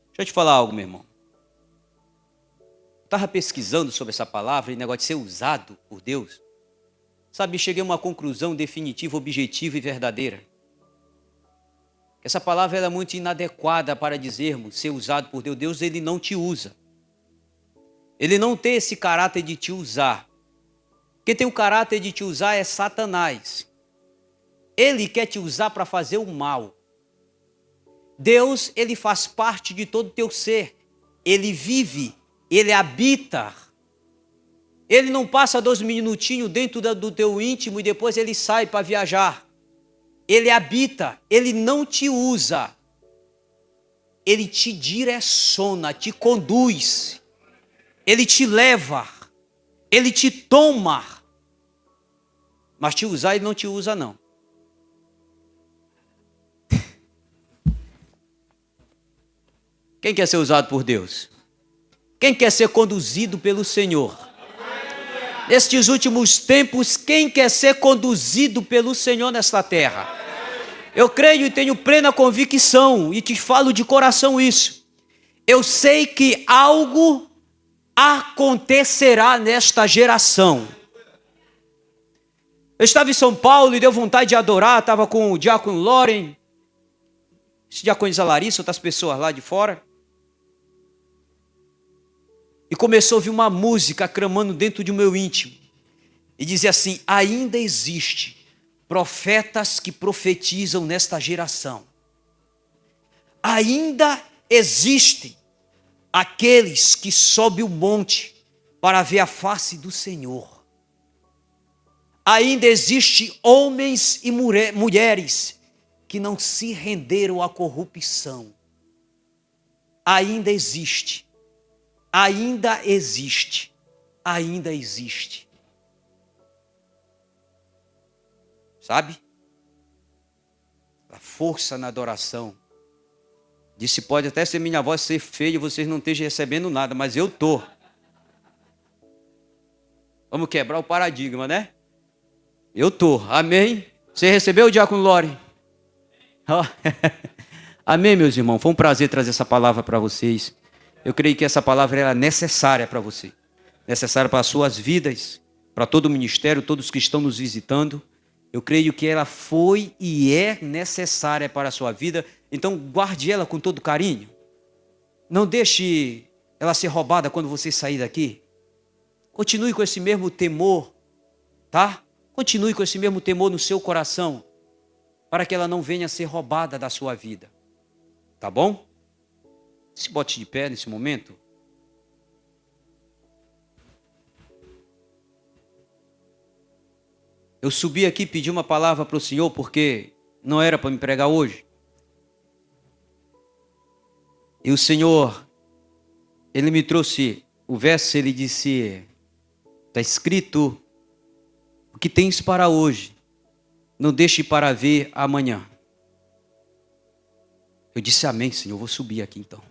Deixa eu te falar algo, meu irmão. Eu estava pesquisando sobre essa palavra e negócio de ser usado por Deus. Sabe, cheguei a uma conclusão definitiva, objetiva e verdadeira. Essa palavra é muito inadequada para dizermos ser usado por Deus. Deus, ele não te usa. Ele não tem esse caráter de te usar. Quem tem o caráter de te usar é Satanás. Ele quer te usar para fazer o mal. Deus, ele faz parte de todo o teu ser. Ele vive, ele habita. Ele não passa 2 minutinhos dentro do teu íntimo e depois ele sai para viajar. Ele habita, ele não te usa. Ele te direciona, te conduz. Ele te leva. Ele te toma. Mas te usar, ele não te usa, não. Quem quer ser usado por Deus? Quem quer ser conduzido pelo Senhor? Nestes últimos tempos, quem quer ser conduzido pelo Senhor nesta terra? Eu creio e tenho plena convicção, e te falo de coração isso. Eu sei que algo acontecerá nesta geração. Eu estava em São Paulo e deu vontade de adorar, estava com o diácono Loren, esse diaconisa Larissa, outras pessoas lá de fora. E começou a ouvir uma música clamando dentro do meu íntimo. E dizia assim: ainda existe profetas que profetizam nesta geração. Ainda existem aqueles que sobem o monte para ver a face do Senhor. Ainda existem homens e mulheres que não se renderam à corrupção. Ainda existe. Ainda existe. Ainda existe. Sabe? A força na adoração. Disse, pode até ser minha voz ser feia e vocês não estejam recebendo nada, mas eu estou. Vamos quebrar o paradigma, né? Eu estou. Amém? Você recebeu, Diácono Lore? Oh. Amém, meus irmãos? Foi um prazer trazer essa palavra para vocês. Eu creio que essa palavra era necessária para você. Necessária para as suas vidas, para todo o ministério, todos que estão nos visitando. Eu creio que ela foi e é necessária para a sua vida. Então guarde ela com todo carinho. Não deixe ela ser roubada quando você sair daqui. Continue com esse mesmo temor, tá? Continue com esse mesmo temor no seu coração, para que ela não venha a ser roubada da sua vida. Tá bom? Se bote de pé nesse momento. Eu subi aqui e pedi uma palavra para o Senhor, porque não era para me pregar hoje. E o Senhor, Ele me trouxe o verso, Ele disse, está escrito, o que tens para hoje, não deixe para ver amanhã. Eu disse amém, Senhor, eu vou subir aqui então.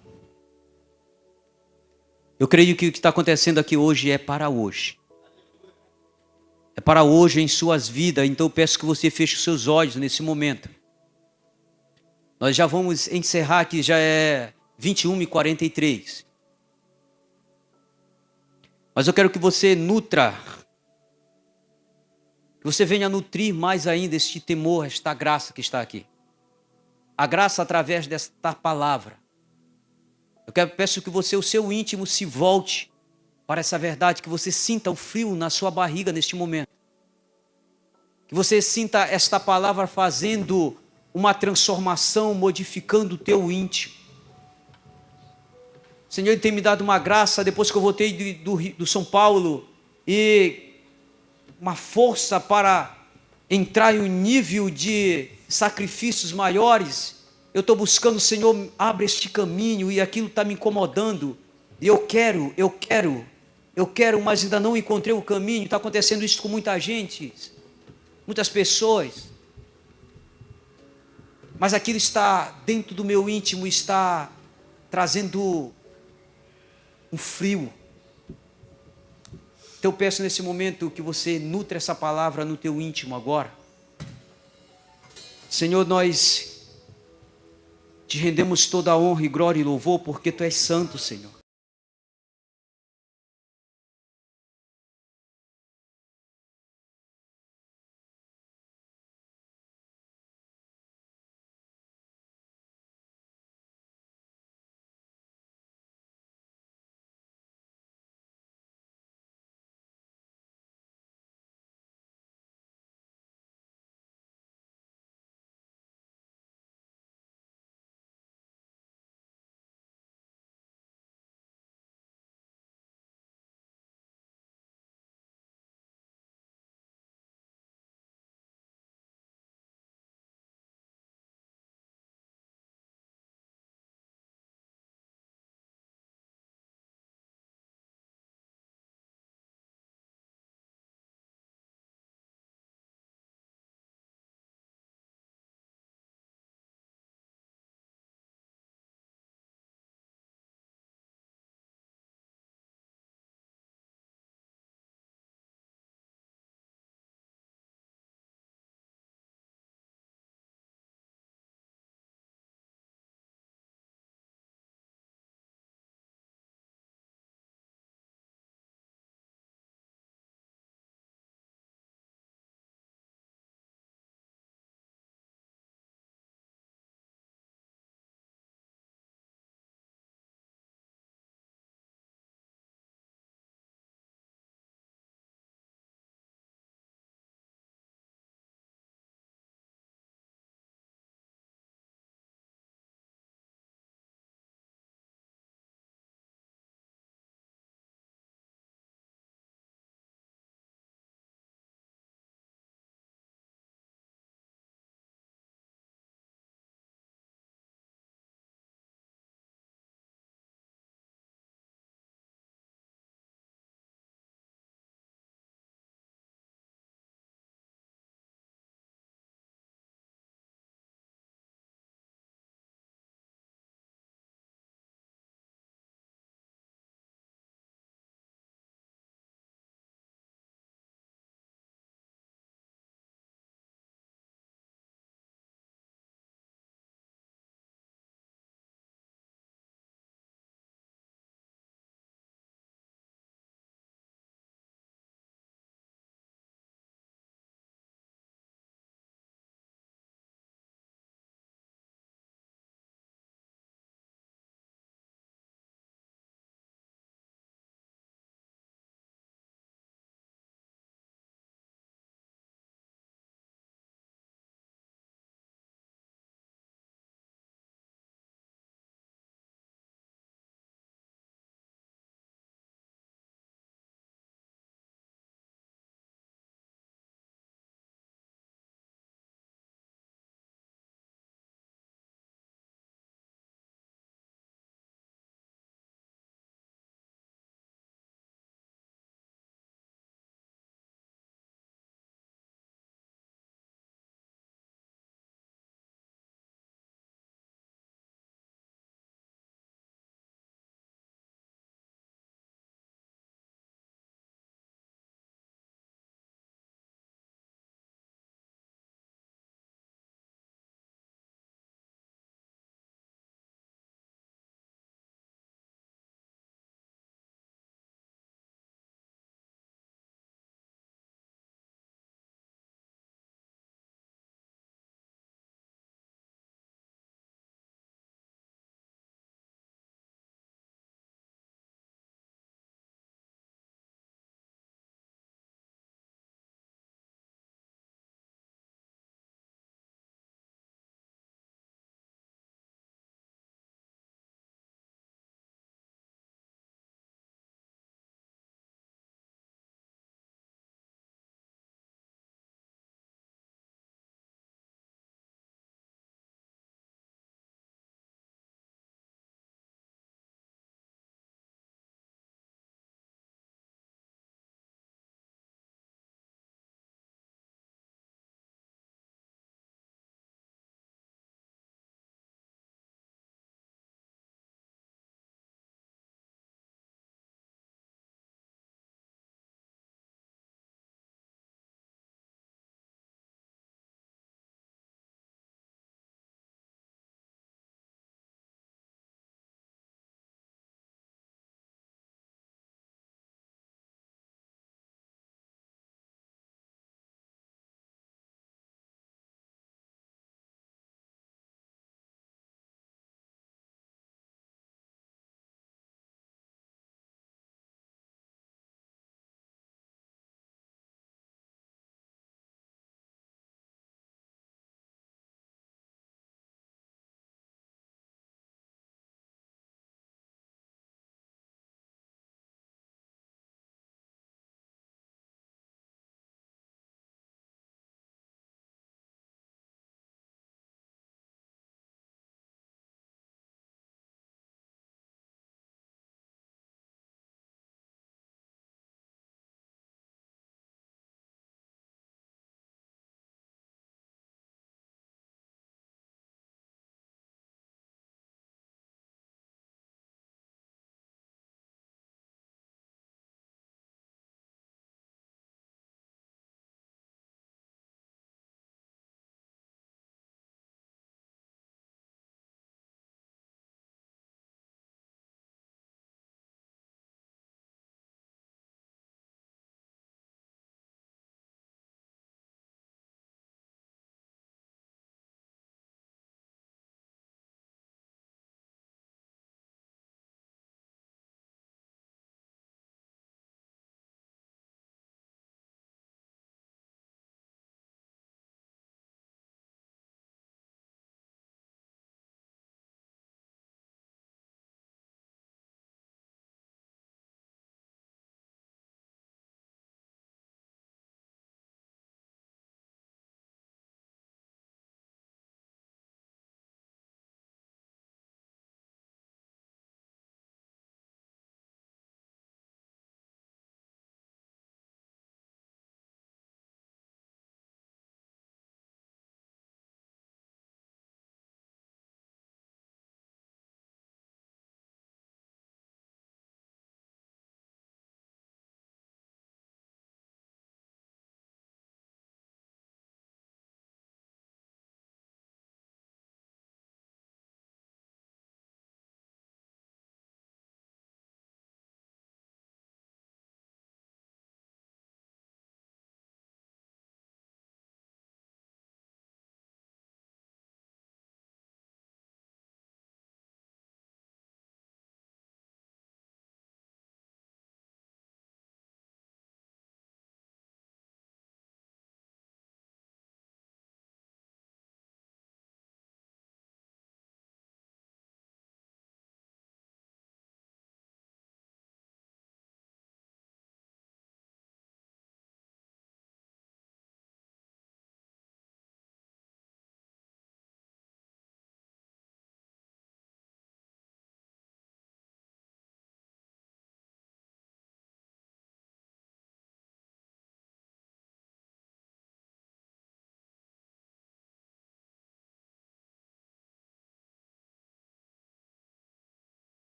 Eu creio que o que está acontecendo aqui hoje é para hoje. É para hoje em suas vidas, então eu peço que você feche os seus olhos nesse momento. Nós já vamos encerrar aqui, já é 21h43. Mas eu quero que você nutra, que você venha nutrir mais ainda este temor, esta graça que está aqui. A graça através desta palavra. Peço que você, o seu íntimo, se volte para essa verdade, que você sinta o frio na sua barriga neste momento. Que você sinta esta palavra fazendo uma transformação, modificando o teu íntimo. O Senhor tem me dado uma graça depois que eu voltei do São Paulo e uma força para entrar em um nível de sacrifícios maiores. Eu estou buscando, Senhor, abre este caminho e aquilo está me incomodando. E eu quero, mas ainda não encontrei o caminho. Está acontecendo isso com muita gente, muitas pessoas. Mas aquilo está dentro do meu íntimo, está trazendo um frio. Então eu peço nesse momento que você nutra essa palavra no teu íntimo agora. Senhor, nós te rendemos toda a honra e glória e louvor, porque Tu és santo, Senhor.